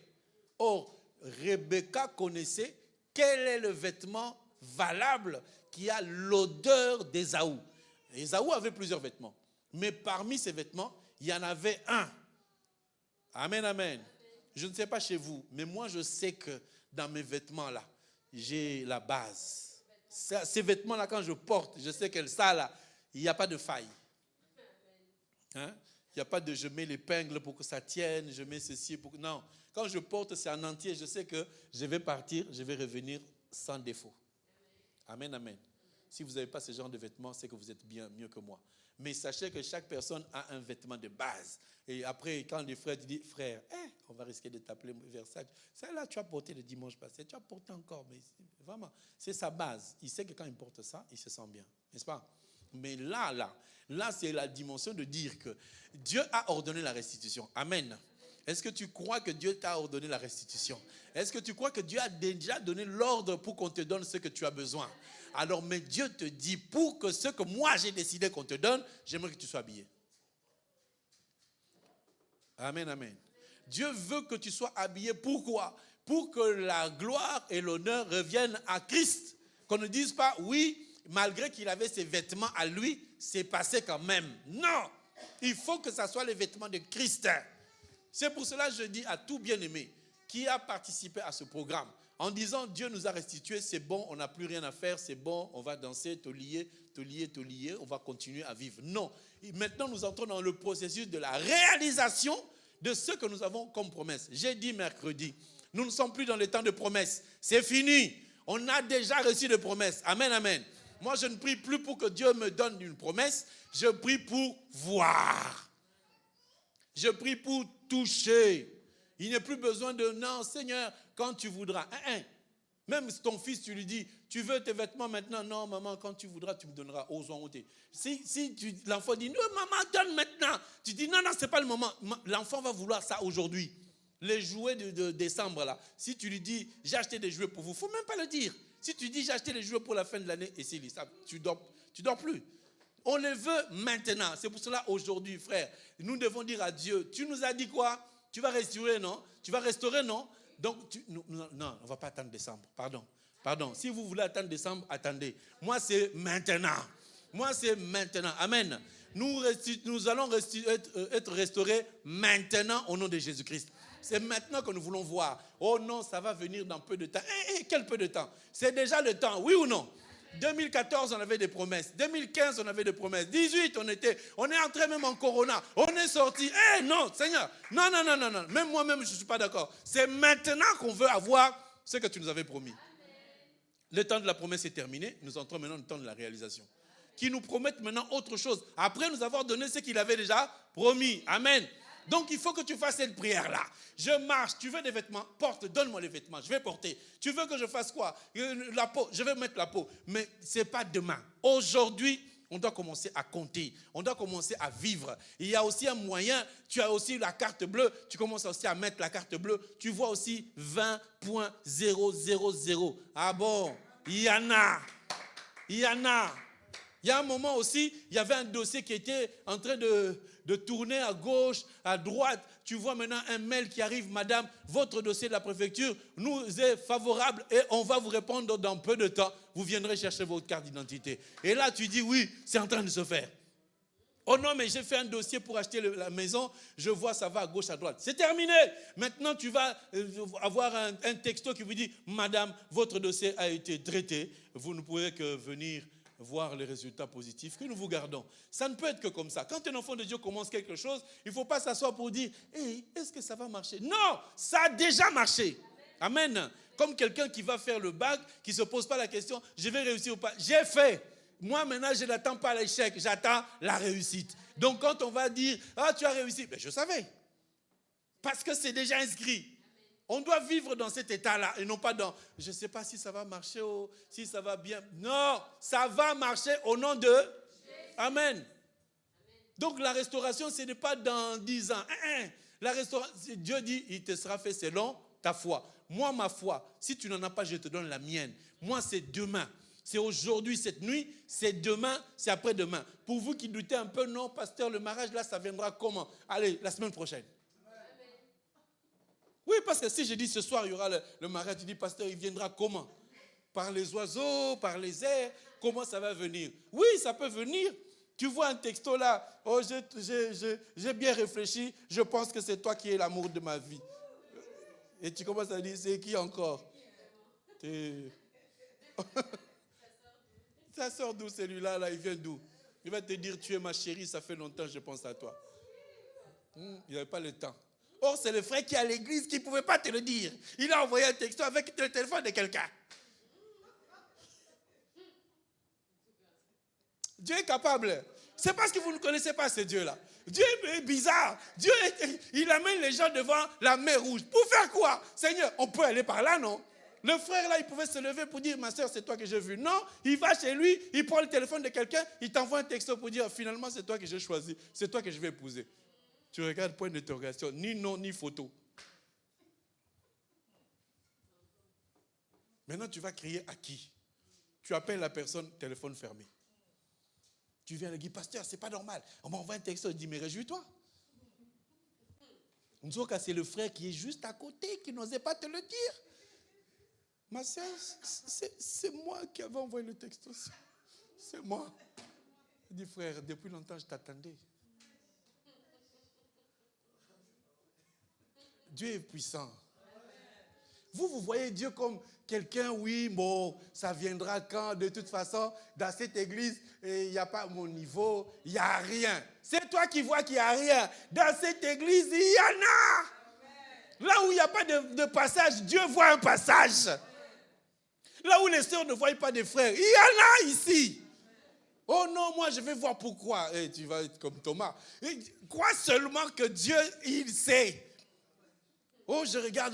Or, Rebecca connaissait quel est le vêtement valable qui a l'odeur d'Ésaü. Ésaü avait plusieurs vêtements. Mais parmi ces vêtements, il y en avait un. Amen, amen. Je ne sais pas chez vous, mais moi je sais que dans mes vêtements-là, j'ai la base. Ces vêtements-là, quand je porte, je sais que ça, là, il n'y a pas de faille. Hein? Il n'y a pas de je mets l'épingle pour que ça tienne, je mets ceci pour que... Non, quand je porte, c'est en entier. Je sais que je vais partir, je vais revenir sans défaut. Amen, amen. Si vous n'avez pas ce genre de vêtements, c'est que vous êtes bien mieux que moi. Mais sachez que chaque personne a un vêtement de base. Et après, quand les frères disent, frère, on va risquer de t'appeler Versace. Ça là, tu as porté le dimanche passé, tu as porté encore. Mais vraiment, c'est sa base. Il sait que quand il porte ça, il se sent bien. N'est-ce pas? Mais là, c'est la dimension de dire que Dieu a ordonné la restitution. Amen. Est-ce que tu crois que Dieu t'a ordonné la restitution? Est-ce que tu crois que Dieu a déjà donné l'ordre pour qu'on te donne ce que tu as besoin? Alors, mais Dieu te dit, pour que ce que moi j'ai décidé qu'on te donne, j'aimerais que tu sois habillé. Amen, amen. Dieu veut que tu sois habillé. Pourquoi? Pour que la gloire et l'honneur reviennent à Christ. Qu'on ne dise pas, oui, malgré qu'il avait ses vêtements à lui, c'est passé quand même. Non, il faut que ce soit les vêtements de Christ. C'est pour cela que je dis à tout bien-aimé qui a participé à ce programme, en disant, Dieu nous a restitué, c'est bon, on n'a plus rien à faire, c'est bon, on va danser, te lier, on va continuer à vivre. Non, maintenant nous entrons dans le processus de la réalisation de ce que nous avons comme promesse. J'ai dit mercredi, nous ne sommes plus dans les temps de promesses, c'est fini. On a déjà reçu des promesses. Amen, amen. Moi, je ne prie plus pour que Dieu me donne une promesse. Je prie pour voir. Je prie pour toucher. Il n'est plus besoin de « Non, Seigneur, quand tu voudras. » Même ton fils, tu lui dis « Tu veux tes vêtements maintenant? » « Non, maman, quand tu voudras, tu me donneras. » Si l'enfant dit « Non, maman, donne maintenant. » Tu dis « Non, non, ce n'est pas le moment. » L'enfant va vouloir ça aujourd'hui. Les jouets de décembre, là. Si tu lui dis, j'ai acheté des jouets pour vous, il ne faut même pas le dire. Si tu dis, j'ai acheté des jouets pour la fin de l'année, et c'est ça, tu dors plus. On les veut maintenant. C'est pour cela, aujourd'hui, frère, nous devons dire à Dieu, tu nous as dit quoi? Tu vas restaurer, non? Tu vas restaurer, non? Donc, non, on ne va pas attendre décembre. Pardon. Si vous voulez attendre décembre, attendez. Moi, c'est maintenant. Amen. Nous allons être restaurés maintenant au nom de Jésus-Christ. C'est maintenant que nous voulons voir. Oh non, ça va venir dans peu de temps. Quel peu de temps? C'est déjà le temps, oui ou non? 2014, on avait des promesses. 2015, on avait des promesses. 2018, on est entré même en Corona. On est sorti. Non, Seigneur. Non. Même moi-même, je ne suis pas d'accord. C'est maintenant qu'on veut avoir ce que tu nous avais promis. Le temps de la promesse est terminé. Nous entrons maintenant dans le temps de la réalisation. Qui nous promettent maintenant autre chose. Après nous avoir donné ce qu'il avait déjà promis. Amen. Donc, il faut que tu fasses cette prière-là. Je marche, tu veux des vêtements, porte, donne-moi les vêtements, je vais porter. Tu veux que je fasse quoi? La peau, je vais mettre la peau. Mais ce n'est pas demain. Aujourd'hui, on doit commencer à compter. On doit commencer à vivre. Il y a aussi un moyen, tu as aussi la carte bleue, tu commences aussi à mettre la carte bleue. Tu vois aussi 20.000. Ah bon, il y en a. Il y a un moment aussi, il y avait un dossier qui était en train de tourner à gauche, à droite. Tu vois maintenant un mail qui arrive, madame, votre dossier de la préfecture nous est favorable et on va vous répondre dans peu de temps. Vous viendrez chercher votre carte d'identité. Et là, tu dis, oui, c'est en train de se faire. Oh non, mais j'ai fait un dossier pour acheter la maison, je vois ça va à gauche, à droite. C'est terminé. Maintenant, tu vas avoir un texto qui vous dit, madame, votre dossier a été traité, vous ne pouvez que venir voir les résultats positifs que nous vous gardons. Ça ne peut être que comme ça. Quand un enfant de Dieu commence quelque chose, il ne faut pas s'asseoir pour dire « Hey, est-ce que ça va marcher ?» Non, ça a déjà marché. Amen. Comme quelqu'un qui va faire le bac, qui ne se pose pas la question « Je vais réussir ou pas ?» J'ai fait. Moi, maintenant, je n'attends pas l'échec, j'attends la réussite. Donc, quand on va dire « Ah, tu as réussi », ben, je savais. Parce que c'est déjà inscrit. On doit vivre dans cet état-là et non pas dans « je ne sais pas si ça va marcher ou si ça va bien ». Non, ça va marcher au nom de Jésus. Amen. Donc la restauration, ce n'est pas dans 10 ans. La restauration, Dieu dit, il te sera fait selon ta foi. Moi, ma foi, si tu n'en as pas, je te donne la mienne. Moi, c'est demain. C'est aujourd'hui, cette nuit, c'est demain, c'est après-demain. Pour vous qui doutez un peu, non, pasteur, le mariage, là, ça viendra comment? Allez, la semaine prochaine. Oui, parce que si je dis ce soir, il y aura le mariage, tu dis, pasteur, il viendra comment? Par les oiseaux, par les airs, comment ça va venir? Oui, ça peut venir. Tu vois un texto là, oh, j'ai bien réfléchi, je pense que c'est toi qui es l'amour de ma vie. Et tu commences à dire, c'est qui encore? Ça sort d'où celui-là, là, il vient d'où? Il va te dire, tu es ma chérie, ça fait longtemps que je pense à toi. Il n'avait pas le temps. Or, c'est le frère qui est à l'église qui ne pouvait pas te le dire. Il a envoyé un texto avec le téléphone de quelqu'un. Dieu est capable. C'est parce que vous ne connaissez pas ce Dieu-là. Dieu est bizarre. Dieu, il amène les gens devant la mer rouge. Pour faire quoi? Seigneur, on peut aller par là, non? Le frère là, il pouvait se lever pour dire, ma soeur, c'est toi que j'ai vu. Non, il va chez lui, il prend le téléphone de quelqu'un, il t'envoie un texto pour dire, finalement, c'est toi que j'ai choisi. C'est toi que je vais épouser. Tu regardes point d'interrogation, ni nom, ni photo. Maintenant, tu vas crier à qui? Tu appelles la personne, téléphone fermé. Tu viens lui dire, pasteur, c'est pas normal. On m'envoie un texte, il dit, mais réjouis-toi. Nzoka, c'est le frère qui est juste à côté, qui n'osait pas te le dire. Ma soeur, c'est moi qui avais envoyé le texte aussi. C'est moi. Il dit, frère, depuis longtemps, je t'attendais. Dieu est puissant. Vous voyez Dieu comme quelqu'un, oui, bon, ça viendra quand, de toute façon, dans cette église, il n'y a pas mon niveau, il n'y a rien. C'est toi qui vois qu'il n'y a rien. Dans cette église, il y en a. Là où il n'y a pas de passage, Dieu voit un passage. Là où les sœurs ne voient pas des frères, il y en a ici. Oh non, moi je vais voir pourquoi. Et tu vas être comme Thomas. Crois seulement que Dieu, il sait. Oh, je regarde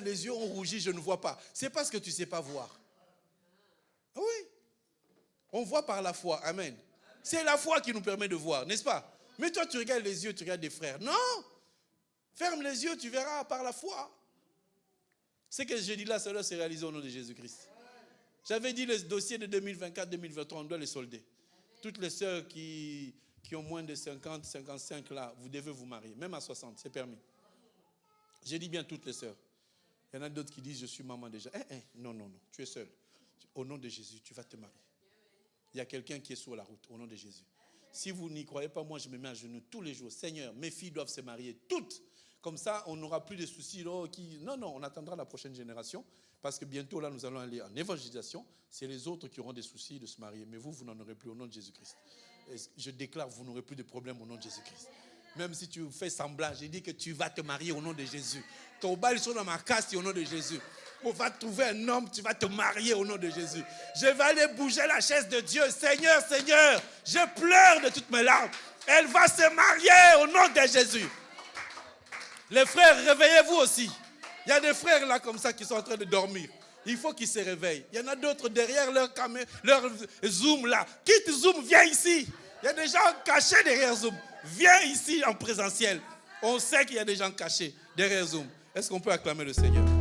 les yeux ont rougi, je ne vois pas. C'est parce que tu ne sais pas voir. Oui. On voit par la foi. Amen. C'est la foi qui nous permet de voir, n'est-ce pas? Mais toi, tu regardes les yeux, tu regardes des frères. Non. Ferme les yeux, tu verras par la foi. Ce que je dis là, ça doit se réaliser au nom de Jésus-Christ. J'avais dit le dossier de 2024-2023, on doit les solder. Toutes les sœurs qui ont moins de 50, 55 là, vous devez vous marier. Même à 60, c'est permis. J'ai dit bien toutes les sœurs. Il y en a d'autres qui disent, je suis maman déjà. Non, tu es seule. Au nom de Jésus, tu vas te marier. Il y a quelqu'un qui est sur la route, au nom de Jésus. Si vous n'y croyez pas, moi je me mets à genoux tous les jours. Seigneur, mes filles doivent se marier toutes. Comme ça, on n'aura plus de soucis. Non, on attendra la prochaine génération. Parce que bientôt, là, nous allons aller en évangélisation. C'est les autres qui auront des soucis de se marier. Mais vous n'en aurez plus au nom de Jésus-Christ. Et je déclare, vous n'aurez plus de problème au nom de Jésus-Christ. Même si tu fais semblant, j'ai dit que tu vas te marier au nom de Jésus. Ton bal sont dans ma casse au nom de Jésus. On va trouver un homme, tu vas te marier au nom de Jésus. Je vais aller bouger la chaise de Dieu. Seigneur, je pleure de toutes mes larmes. Elle va se marier au nom de Jésus. Les frères, réveillez-vous aussi. Il y a des frères là comme ça qui sont en train de dormir. Il faut qu'ils se réveillent. Il y en a d'autres derrière leur Zoom là. Quitte Zoom, viens ici. Il y a des gens cachés derrière Zoom. Viens ici en présentiel. On sait qu'il y a des gens cachés derrière Zoom. Est-ce qu'on peut acclamer le Seigneur?